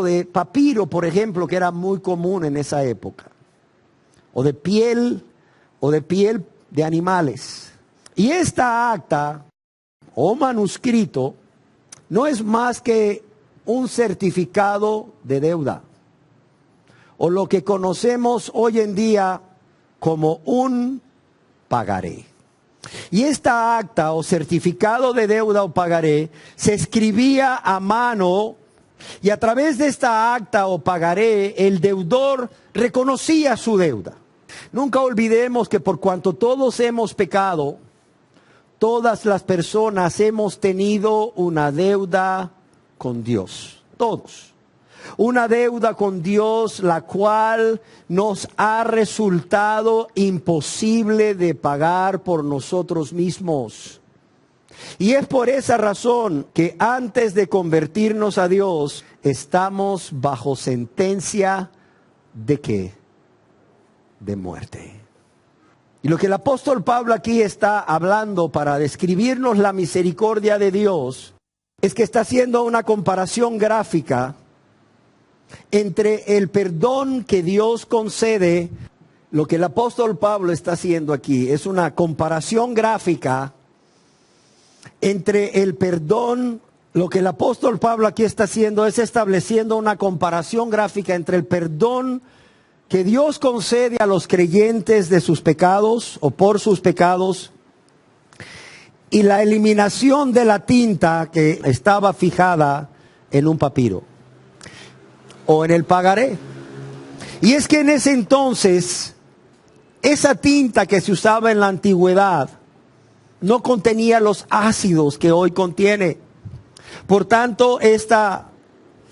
de papiro, por ejemplo, que era muy común en esa época, o de piel de animales. Y esta acta o manuscrito no es más que un certificado de deuda, o lo que conocemos hoy en día como un pagaré. Y esta acta o certificado de deuda o pagaré se escribía a mano, y a través de esta acta o pagaré el deudor reconocía su deuda. Nunca olvidemos que por cuanto todos hemos pecado, todas las personas hemos tenido una deuda con Dios. Todos. Una deuda con Dios, la cual nos ha resultado imposible de pagar por nosotros mismos. Y es por esa razón que antes de convertirnos a Dios, estamos bajo sentencia de ¿qué? De muerte. Y lo que el apóstol Pablo aquí está hablando para describirnos la misericordia de Dios, es que está haciendo una comparación gráfica entre el perdón que Dios concede. Lo que el apóstol Pablo está haciendo aquí es una comparación gráfica entre el perdón. Lo que el apóstol Pablo aquí está haciendo es estableciendo una comparación gráfica entre el perdón que Dios concede a los creyentes de sus pecados o por sus pecados y la eliminación de la tinta que estaba fijada en un papiro o en el pagaré. Y es que en ese entonces, esa tinta que se usaba en la antigüedad no contenía los ácidos que hoy contiene. Por tanto, esta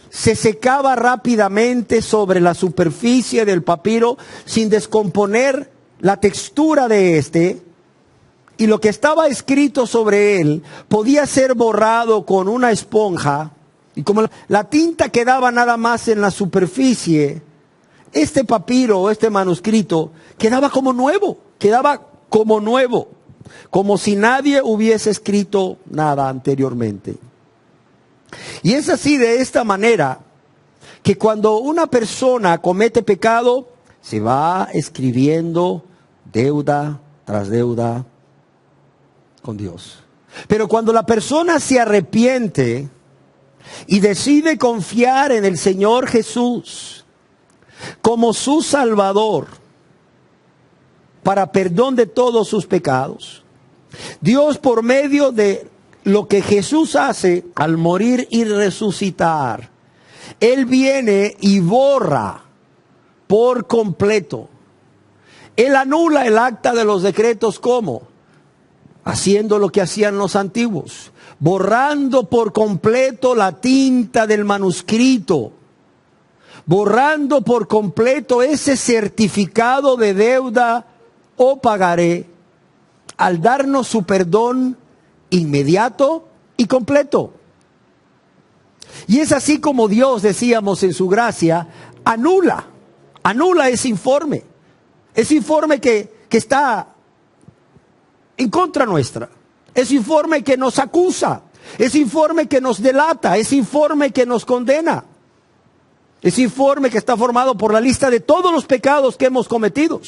se secaba rápidamente sobre la superficie del papiro sin descomponer la textura de este, y lo que estaba escrito sobre él podía ser borrado con una esponja. Y como la tinta quedaba nada más en la superficie, este papiro o este manuscrito quedaba como nuevo, como si nadie hubiese escrito nada anteriormente. Y es así, de esta manera, que cuando una persona comete pecado, se va escribiendo deuda tras deuda con Dios. Pero cuando la persona se arrepiente y decide confiar en el Señor Jesús como su Salvador para perdón de todos sus pecados, Dios, por medio de lo que Jesús hace al morir y resucitar, Él viene y borra por completo. Él anula el acta de los decretos. ¿Cómo? Haciendo lo que hacían los antiguos, borrando por completo la tinta del manuscrito, borrando por completo ese certificado de deuda o pagaré, al darnos su perdón inmediato y completo. Y es así como Dios, decíamos, en su gracia, anula ese informe que está en contra nuestra, ese informe que nos acusa, ese informe que nos delata, ese informe que nos condena, ese informe que está formado por la lista de todos los pecados que hemos cometido.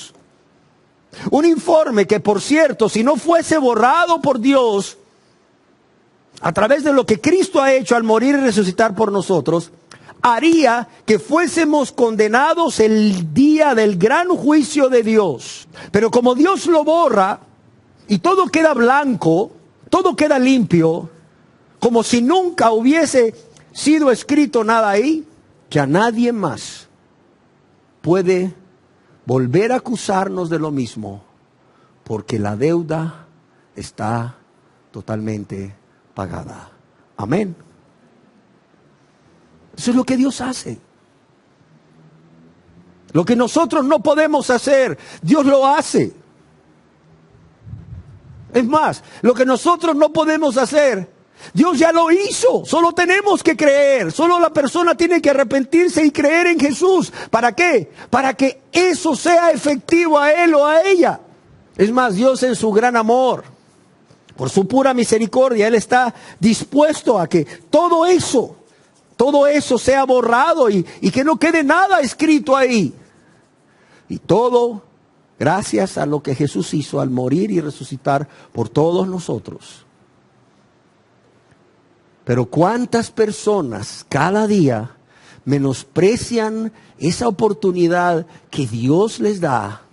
Un informe que, por cierto, si no fuese borrado por Dios a través de lo que Cristo ha hecho al morir y resucitar por nosotros, haría que fuésemos condenados el día del gran juicio de Dios. Pero como Dios lo borra y todo queda blanco, todo queda limpio, como si nunca hubiese sido escrito nada ahí, ya nadie más puede volver a acusarnos de lo mismo, porque la deuda está totalmente pagada. Amén. Eso es lo que Dios hace. Lo que nosotros no podemos hacer, Dios lo hace. Es más, lo que nosotros no podemos hacer, Dios ya lo hizo. Solo tenemos que creer. Solo la persona tiene que arrepentirse y creer en Jesús. ¿Para qué? Para que eso sea efectivo a él o a ella. Es más, Dios en su gran amor, por su pura misericordia, Él está dispuesto a que todo eso sea borrado y que no quede nada escrito ahí. Y todo gracias a lo que Jesús hizo al morir y resucitar por todos nosotros. Pero cuántas personas cada día menosprecian esa oportunidad que Dios les da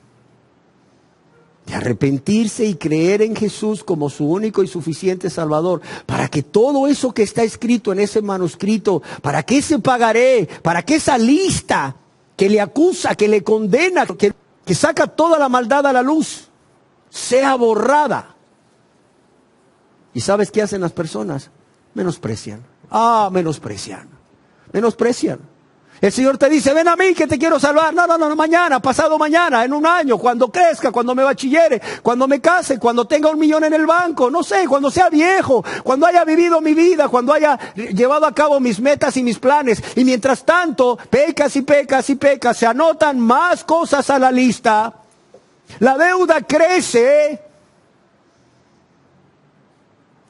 de arrepentirse y creer en Jesús como su único y suficiente Salvador, para que todo eso que está escrito en ese manuscrito, para que ese pagaré, para que esa lista que le acusa, que le condena, que saca toda la maldad a la luz, sea borrada. ¿Y sabes qué hacen las personas? Menosprecian. Menosprecian. El Señor te dice, ven a mí que te quiero salvar. No, mañana, pasado mañana, en un año, cuando crezca, cuando me bachillere, cuando me case, cuando tenga 1 millón en el banco, no sé, cuando sea viejo, cuando haya vivido mi vida, cuando haya llevado a cabo mis metas y mis planes. Y mientras tanto, pecas y pecas y pecas, se anotan más cosas a la lista. La deuda crece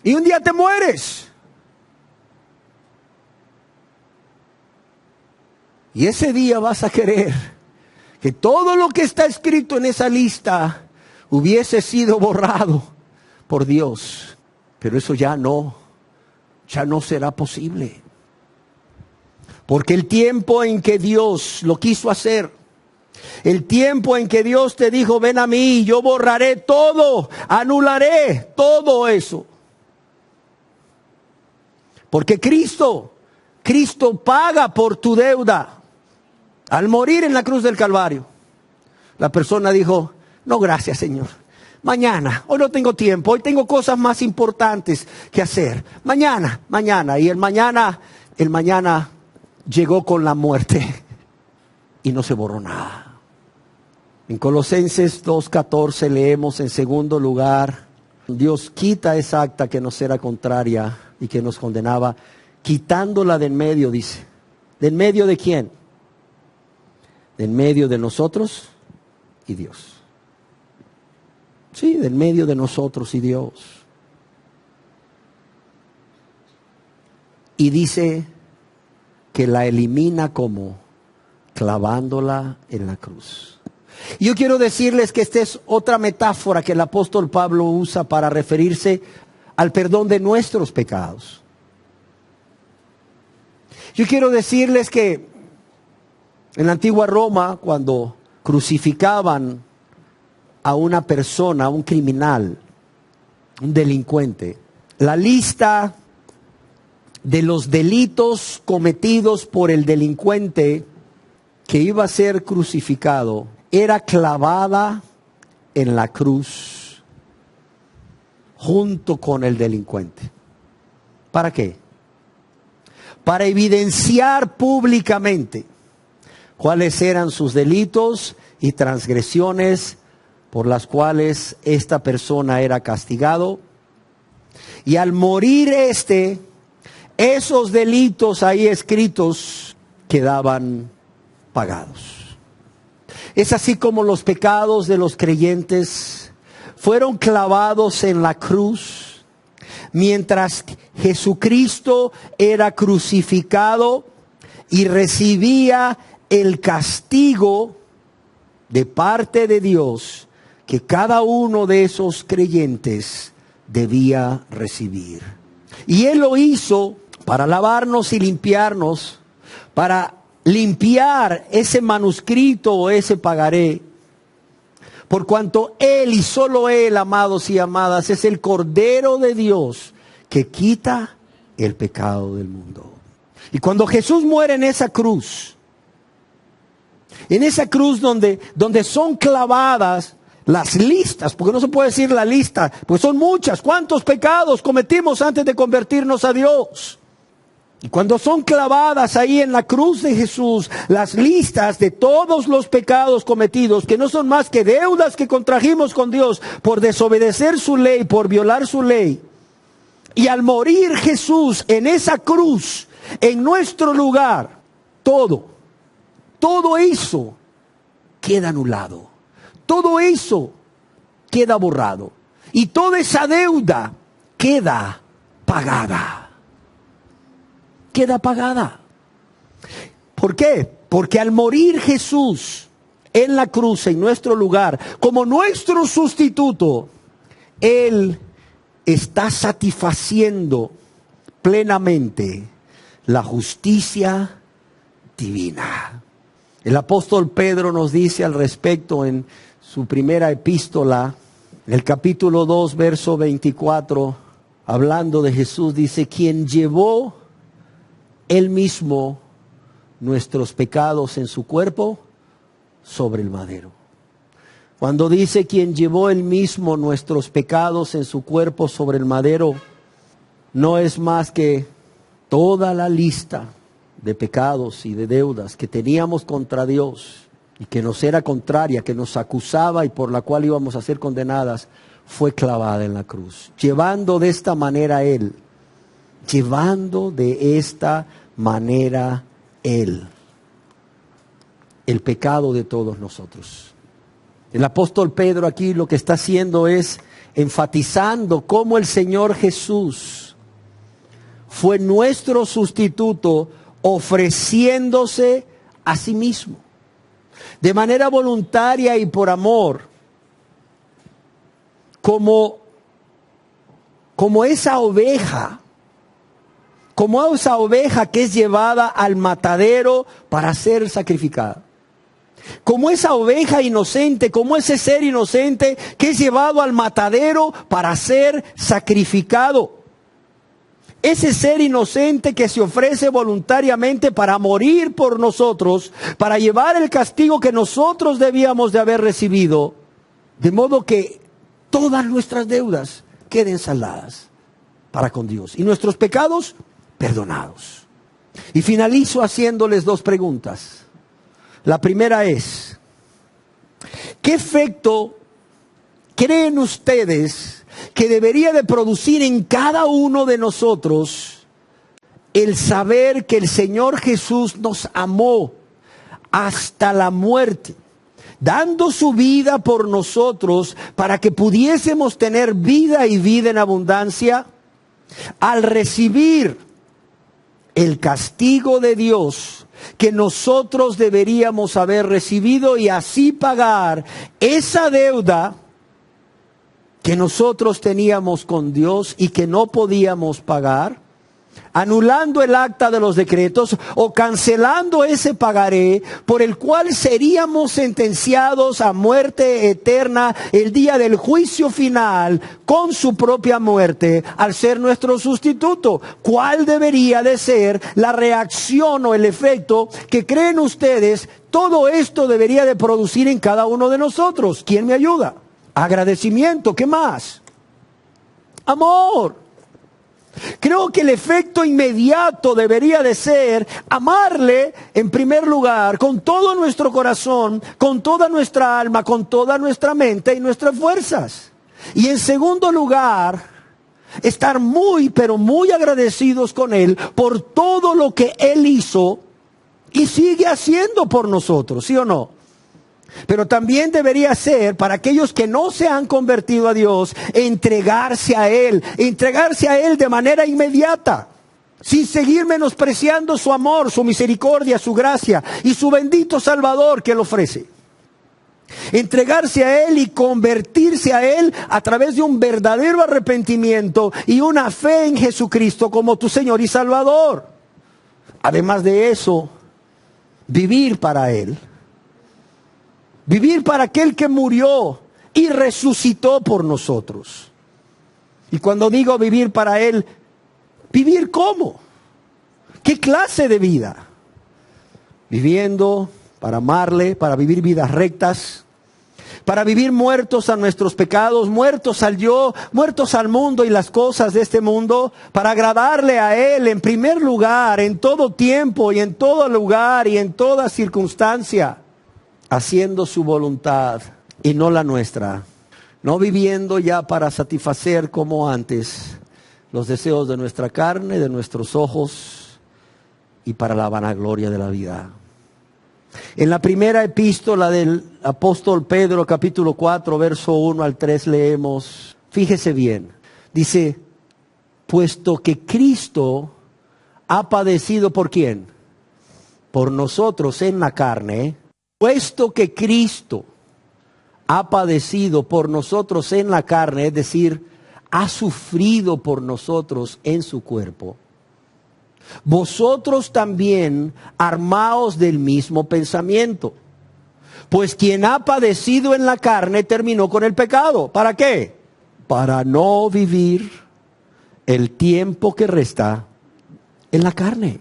y un día te mueres. Y ese día vas a querer que todo lo que está escrito en esa lista hubiese sido borrado por Dios. Pero eso ya no será posible. Porque el tiempo en que Dios lo quiso hacer, el tiempo en que Dios te dijo, ven a mí, yo borraré todo, anularé todo eso. Porque Cristo paga por tu deuda. Al morir en la cruz del Calvario, la persona dijo, no, gracias, Señor. Mañana, hoy no tengo tiempo, hoy tengo cosas más importantes que hacer. Mañana. Y el mañana llegó con la muerte y no se borró nada. En Colosenses 2:14 leemos en segundo lugar, Dios quita esa acta que nos era contraria y que nos condenaba, quitándola de en medio, dice. ¿De en medio de quién? De en medio de nosotros y Dios. Sí, de en medio de nosotros y Dios. Y dice que la elimina como clavándola en la cruz. Y yo quiero decirles que esta es otra metáfora que el apóstol Pablo usa para referirse al perdón de nuestros pecados. Yo quiero decirles que en la antigua Roma, cuando crucificaban a una persona, a un criminal, un delincuente, la lista de los delitos cometidos por el delincuente que iba a ser crucificado era clavada en la cruz junto con el delincuente. ¿Para qué? Para evidenciar públicamente cuáles eran sus delitos y transgresiones por las cuales esta persona era castigado. Y al morir esos delitos ahí escritos quedaban pagados. Es así como los pecados de los creyentes fueron clavados en la cruz, mientras Jesucristo era crucificado y recibía el castigo de parte de Dios que cada uno de esos creyentes debía recibir. Y Él lo hizo para lavarnos y limpiarnos, para limpiar ese manuscrito o ese pagaré. Por cuanto Él y solo Él, amados y amadas, es el Cordero de Dios que quita el pecado del mundo. Y cuando Jesús muere en esa cruz donde son clavadas las listas, porque no se puede decir la lista, pues son muchas. ¿Cuántos pecados cometimos antes de convertirnos a Dios? Y cuando son clavadas ahí en la cruz de Jesús, las listas de todos los pecados cometidos, que no son más que deudas que contrajimos con Dios por desobedecer su ley, por violar su ley. Y al morir Jesús en esa cruz, en nuestro lugar, todo eso queda anulado. Todo eso queda borrado. Y toda esa deuda queda pagada. Queda pagada. ¿Por qué? Porque al morir Jesús en la cruz, en nuestro lugar, como nuestro sustituto, Él está satisfaciendo plenamente la justicia divina. El apóstol Pedro nos dice al respecto en su primera epístola, en el capítulo 2, verso 24, hablando de Jesús, dice: quien llevó Él mismo nuestros pecados en su cuerpo sobre el madero. Cuando dice quien llevó Él mismo nuestros pecados en su cuerpo sobre el madero, no es más que toda la lista de pecados y de deudas que teníamos contra Dios y que nos era contraria, que nos acusaba y por la cual íbamos a ser condenadas, fue clavada en la cruz. Llevando de esta manera Él el pecado de todos nosotros. El apóstol Pedro aquí lo que está haciendo es enfatizando cómo el Señor Jesús fue nuestro sustituto, ofreciéndose a sí mismo, de manera voluntaria y por amor, como esa oveja que es llevada al matadero para ser sacrificada. Como esa oveja inocente, como ese ser inocente que es llevado al matadero para ser sacrificado. Ese ser inocente que se ofrece voluntariamente para morir por nosotros, para llevar el castigo que nosotros debíamos de haber recibido, de modo que todas nuestras deudas queden saldadas para con Dios y nuestros pecados perdonados. Y finalizo haciéndoles dos preguntas. La primera es: ¿qué efecto creen ustedes que debería de producir en cada uno de nosotros el saber que el Señor Jesús nos amó hasta la muerte, dando su vida por nosotros para que pudiésemos tener vida y vida en abundancia? Al recibir el castigo de Dios que nosotros deberíamos haber recibido y así pagar esa deuda que nosotros teníamos con Dios y que no podíamos pagar, anulando el acta de los decretos o cancelando ese pagaré por el cual seríamos sentenciados a muerte eterna el día del juicio final con su propia muerte al ser nuestro sustituto. ¿Cuál debería de ser la reacción o el efecto que creen ustedes todo esto debería de producir en cada uno de nosotros? ¿Quién me ayuda? Agradecimiento. ¿Qué más? Amor. Creo que el efecto inmediato debería de ser amarle en primer lugar con todo nuestro corazón, con toda nuestra alma, con toda nuestra mente y nuestras fuerzas. Y en segundo lugar, estar muy, pero muy agradecidos con Él por todo lo que Él hizo y sigue haciendo por nosotros, ¿sí o no? Pero también debería ser para aquellos que no se han convertido a Dios, entregarse a Él de manera inmediata, sin seguir menospreciando su amor, su misericordia, su gracia y su bendito Salvador que Él ofrece. Entregarse a Él y convertirse a Él a través de un verdadero arrepentimiento y una fe en Jesucristo como tu Señor y Salvador. Además de eso, vivir para Él. Vivir para aquel que murió y resucitó por nosotros. Y cuando digo vivir para Él, ¿vivir cómo? ¿Qué clase de vida? Viviendo para amarle, para vivir vidas rectas, para vivir muertos a nuestros pecados, muertos al yo, muertos al mundo y las cosas de este mundo, para agradarle a Él en primer lugar, en todo tiempo y en todo lugar y en toda circunstancia, haciendo su voluntad y no la nuestra, no viviendo ya para satisfacer como antes los deseos de nuestra carne, de nuestros ojos y para la vanagloria de la vida. En la primera epístola del apóstol Pedro, capítulo 4, verso 1 al 3, leemos, fíjese bien, dice, puesto que Cristo ha padecido ¿por quién? Por nosotros en la carne, puesto que Cristo ha padecido por nosotros en la carne, es decir, ha sufrido por nosotros en su cuerpo, vosotros también armaos del mismo pensamiento. Pues quien ha padecido en la carne terminó con el pecado. ¿Para qué? Para no vivir el tiempo que resta en la carne.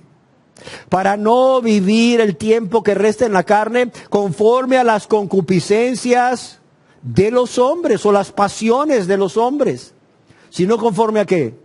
Para no vivir el tiempo que resta en la carne conforme a las concupiscencias de los hombres o las pasiones de los hombres, sino conforme a ¿qué?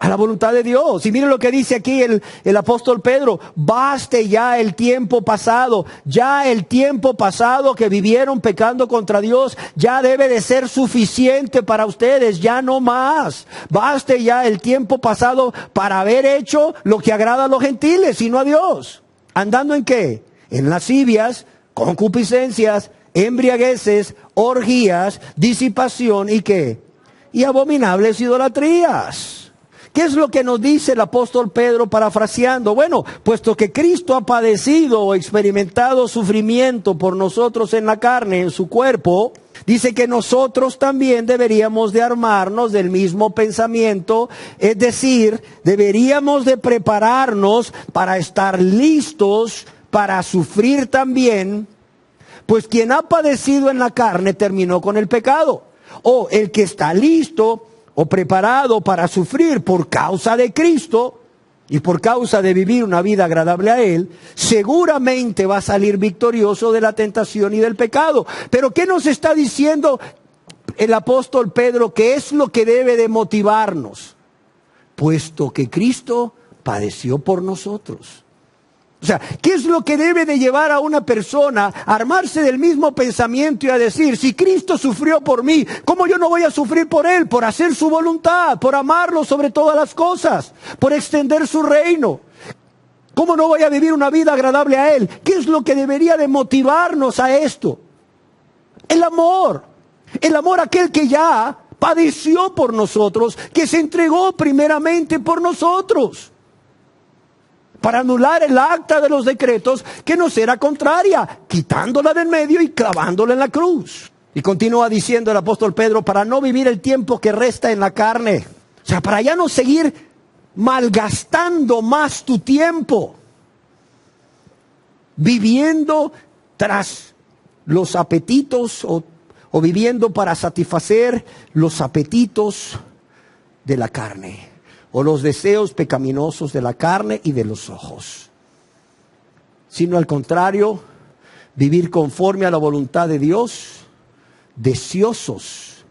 A la voluntad de Dios. Y miren lo que dice aquí el apóstol Pedro. Baste ya el tiempo pasado. Ya el tiempo pasado que vivieron pecando contra Dios, ya debe de ser suficiente para ustedes. Ya no más. Baste ya el tiempo pasado para haber hecho lo que agrada a los gentiles y no a Dios. ¿Andando en qué? En lascivias, concupiscencias, embriagueces, orgías, disipación y ¿qué? Y abominables idolatrías. ¿Qué es lo que nos dice el apóstol Pedro parafraseando? Bueno, puesto que Cristo ha padecido o experimentado sufrimiento por nosotros en la carne, en su cuerpo, dice que nosotros también deberíamos de armarnos del mismo pensamiento, es decir, deberíamos de prepararnos para estar listos para sufrir también, pues quien ha padecido en la carne terminó con el pecado, o el que está listo o preparado para sufrir por causa de Cristo y por causa de vivir una vida agradable a Él, seguramente va a salir victorioso de la tentación y del pecado. Pero ¿qué nos está diciendo el apóstol Pedro? ¿Qué es lo que debe de motivarnos? Puesto que Cristo padeció por nosotros. O sea, ¿qué es lo que debe de llevar a una persona a armarse del mismo pensamiento y a decir, si Cristo sufrió por mí, ¿cómo yo no voy a sufrir por Él? Por hacer su voluntad, por amarlo sobre todas las cosas, por extender su reino. ¿Cómo no voy a vivir una vida agradable a Él? ¿Qué es lo que debería de motivarnos a esto? El amor a aquel que ya padeció por nosotros, que se entregó primeramente por nosotros, para anular el acta de los decretos que nos era contraria, quitándola del medio y clavándola en la cruz. Y continúa diciendo el apóstol Pedro, para no vivir el tiempo que resta en la carne. O sea, para ya no seguir malgastando más tu tiempo, viviendo tras los apetitos o viviendo para satisfacer los apetitos de la carne, o los deseos pecaminosos de la carne y de los ojos, sino al contrario, vivir conforme a la voluntad de Dios, deseosos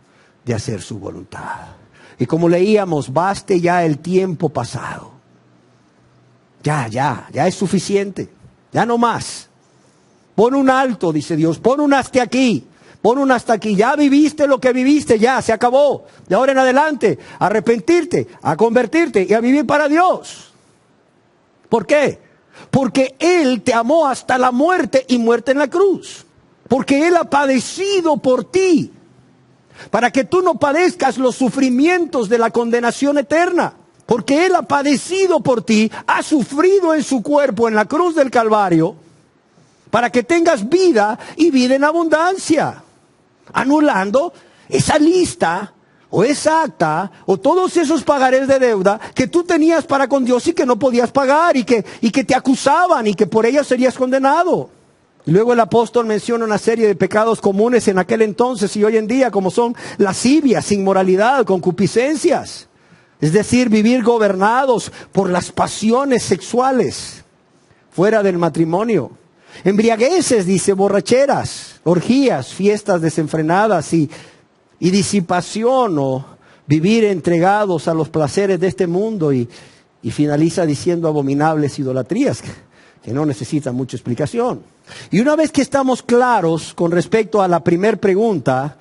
de hacer su voluntad. Y como leíamos, baste ya el tiempo pasado. Ya es suficiente, ya no más. Pon un alto, dice Dios, pon un hasta aquí. Pon un hasta aquí, ya viviste lo que viviste, ya se acabó. De ahora en adelante, a arrepentirte, a convertirte y a vivir para Dios. ¿Por qué? Porque Él te amó hasta la muerte y muerte en la cruz. Porque Él ha padecido por ti, para que tú no padezcas los sufrimientos de la condenación eterna. Porque Él ha padecido por ti, ha sufrido en su cuerpo en la cruz del Calvario, para que tengas vida y vida en abundancia. Anulando esa lista o esa acta o todos esos pagarés de deuda que tú tenías para con Dios y que no podías pagar y que te acusaban y que por ellas serías condenado. Y luego el apóstol menciona una serie de pecados comunes en aquel entonces y hoy en día, como son lascivias, inmoralidad, concupiscencias. Es decir, vivir gobernados por las pasiones sexuales fuera del matrimonio. Embriagueces, dice, borracheras, orgías, fiestas desenfrenadas y disipación, o vivir entregados a los placeres de este mundo, y finaliza diciendo abominables idolatrías que no necesitan mucha explicación. Y una vez que estamos claros con respecto a la primera pregunta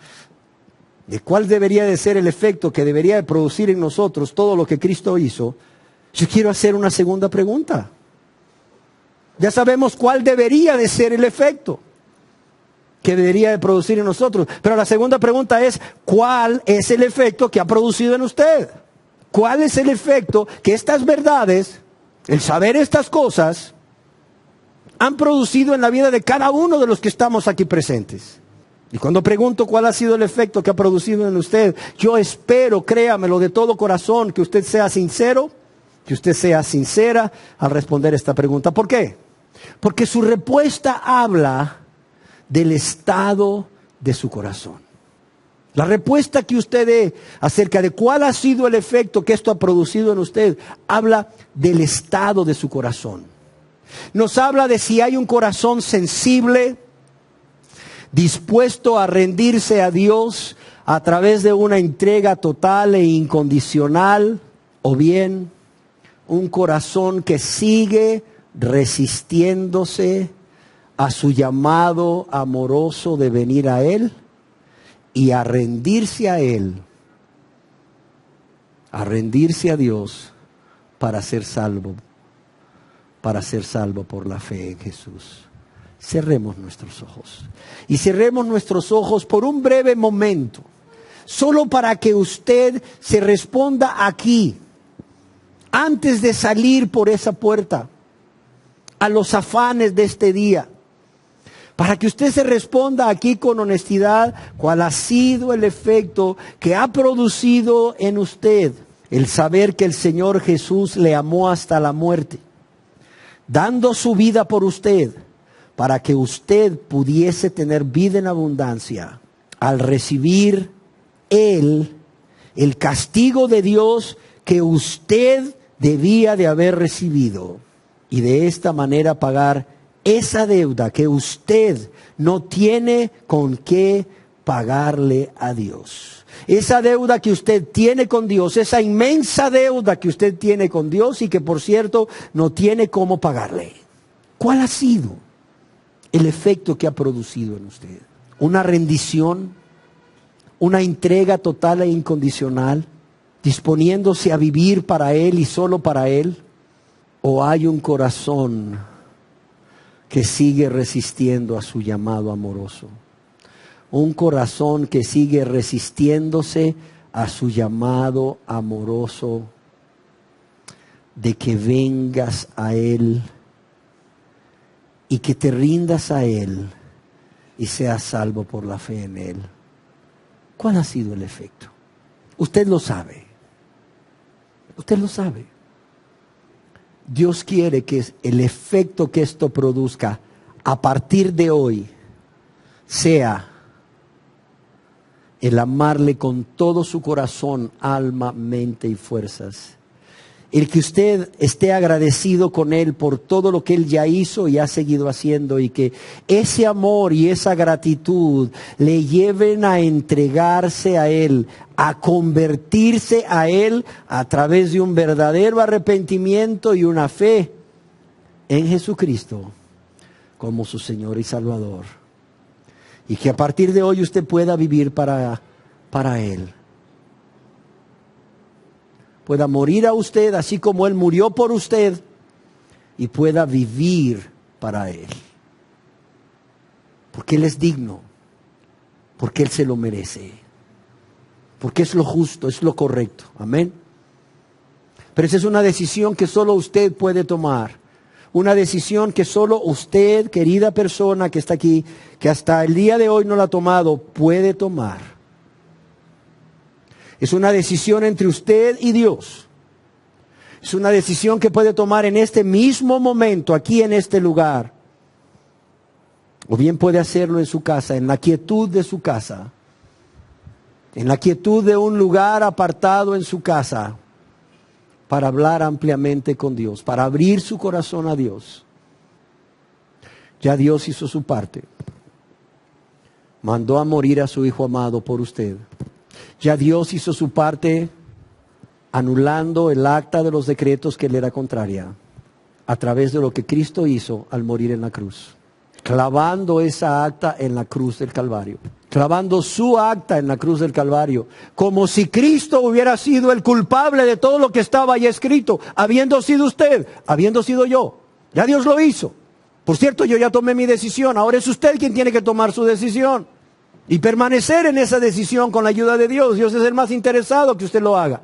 de cuál debería de ser el efecto que debería de producir en nosotros todo lo que Cristo hizo, yo quiero hacer una segunda pregunta. Ya sabemos cuál debería de ser el efecto que debería de producir en nosotros. Pero la segunda pregunta es, ¿cuál es el efecto que ha producido en usted? ¿Cuál es el efecto que estas verdades, el saber estas cosas, han producido en la vida de cada uno de los que estamos aquí presentes? Y cuando pregunto cuál ha sido el efecto que ha producido en usted, yo espero, créamelo de todo corazón, que usted sea sincero, que usted sea sincera al responder esta pregunta. ¿Por qué? Porque su respuesta habla del estado de su corazón. La respuesta que usted dé acerca de cuál ha sido el efecto que esto ha producido en usted, habla del estado de su corazón. Nos habla de si hay un corazón sensible, dispuesto a rendirse a Dios a través de una entrega total e incondicional, o bien un corazón que sigue resistiéndose a su llamado amoroso de venir a Él y a rendirse a Él, a rendirse a Dios para ser salvo por la fe en Jesús. Cerremos nuestros ojos y cerremos nuestros ojos por un breve momento, solo para que usted se responda aquí, antes de salir por esa puerta, a los afanes de este día. Para que usted se responda aquí con honestidad, cuál ha sido el efecto que ha producido en usted el saber que el Señor Jesús le amó hasta la muerte, dando su vida por usted, para que usted pudiese tener vida en abundancia, al recibir Él el castigo de Dios que usted debía de haber recibido, y de esta manera pagar esa deuda que usted no tiene con qué pagarle a Dios. Esa deuda que usted tiene con Dios, esa inmensa deuda que usted tiene con Dios y que por cierto no tiene cómo pagarle. ¿Cuál ha sido el efecto que ha producido en usted? ¿Una rendición? ¿Una entrega total e incondicional? ¿Disponiéndose a vivir para Él y solo para Él? ¿O hay un corazón que sigue resistiendo a su llamado amoroso? Un corazón que sigue resistiéndose a su llamado amoroso de que vengas a Él y que te rindas a Él y seas salvo por la fe en Él. ¿Cuál ha sido el efecto? Usted lo sabe. Usted lo sabe. Dios quiere que el efecto que esto produzca a partir de hoy sea el amarle con todo su corazón, alma, mente y fuerzas. El que usted esté agradecido con Él por todo lo que Él ya hizo y ha seguido haciendo, y que ese amor y esa gratitud le lleven a entregarse a Él, a convertirse a Él a través de un verdadero arrepentimiento y una fe en Jesucristo como su Señor y Salvador. Y que a partir de hoy usted pueda vivir para Él. Pueda morir a usted así como Él murió por usted, y pueda vivir para Él. Porque Él es digno, porque Él se lo merece, porque es lo justo, es lo correcto. Amén. Pero esa es una decisión que solo usted puede tomar. una decisión que solo usted, querida persona que está aquí, que hasta el día de hoy no la ha tomado, puede tomar. Es una decisión entre usted y Dios. Es una decisión que puede tomar en este mismo momento, aquí en este lugar. O bien puede hacerlo en su casa, en la quietud de su casa. En la quietud de un lugar apartado en su casa. Para hablar ampliamente con Dios, para abrir su corazón a Dios. Ya Dios hizo su parte. Mandó a morir a su Hijo amado por usted. Ya Dios hizo su parte anulando el acta de los decretos que le era contraria, a través de lo que Cristo hizo al morir en la cruz. Clavando esa acta en la cruz del Calvario. Clavando su acta en la cruz del Calvario. Como si Cristo hubiera sido el culpable de todo lo que estaba ahí escrito. Habiendo sido usted, habiendo sido yo. Ya Dios lo hizo. Por cierto, yo ya tomé mi decisión. Ahora es usted quien tiene que tomar su decisión. Y permanecer en esa decisión con la ayuda de Dios. Dios es el más interesado que usted lo haga.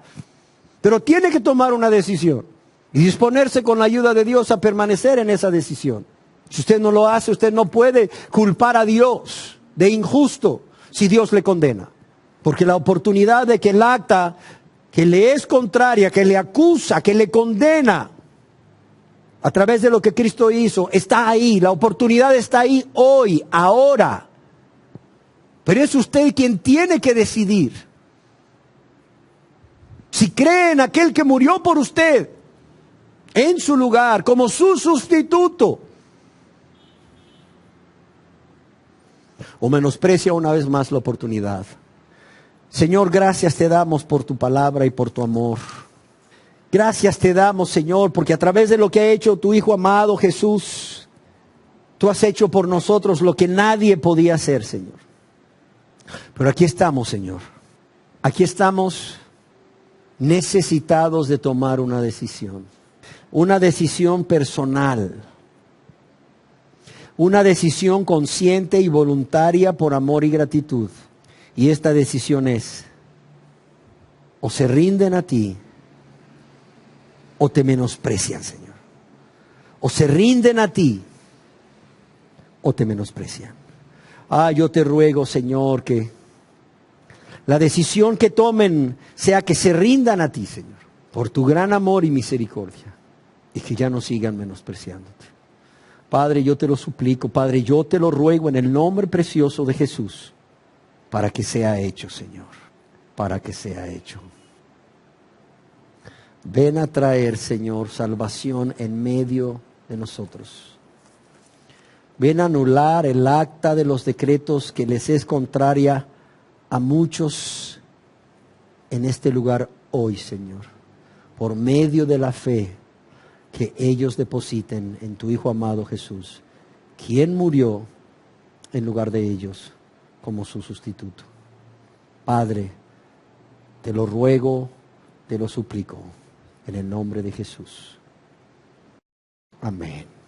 Pero tiene que tomar una decisión. Y disponerse con la ayuda de Dios a permanecer en esa decisión. Si usted no lo hace, usted no puede culpar a Dios de injusto si Dios le condena. Porque la oportunidad de que el acta que le es contraria, que le acusa, que le condena, a través de lo que Cristo hizo, está ahí. La oportunidad está ahí hoy, ahora. Pero es usted quien tiene que decidir. Si cree en aquel que murió por usted, en su lugar, como su sustituto, o menosprecia una vez más la oportunidad. Señor, gracias te damos por tu palabra y por tu amor. Gracias te damos, Señor, porque a través de lo que ha hecho tu Hijo amado Jesús, tú has hecho por nosotros lo que nadie podía hacer, Señor. Pero aquí estamos, Señor. Aquí estamos necesitados de tomar una decisión. Una decisión personal. Una decisión consciente y voluntaria por amor y gratitud. Y esta decisión es, o se rinden a ti, o te menosprecian, Señor. O se rinden a ti, o te menosprecian. Yo te ruego, Señor, que la decisión que tomen sea que se rindan a ti, Señor, por tu gran amor y misericordia, y que ya no sigan menospreciándote. Padre, yo te lo suplico, Padre, yo te lo ruego en el nombre precioso de Jesús, para que sea hecho, Señor, para que sea hecho. Ven a traer, Señor, salvación en medio de nosotros. Ven a anular el acta de los decretos que les es contraria a muchos en este lugar hoy, Señor, por medio de la fe que ellos depositen en tu Hijo amado Jesús, quien murió en lugar de ellos como su sustituto. Padre, te lo ruego, te lo suplico, en el nombre de Jesús. Amén.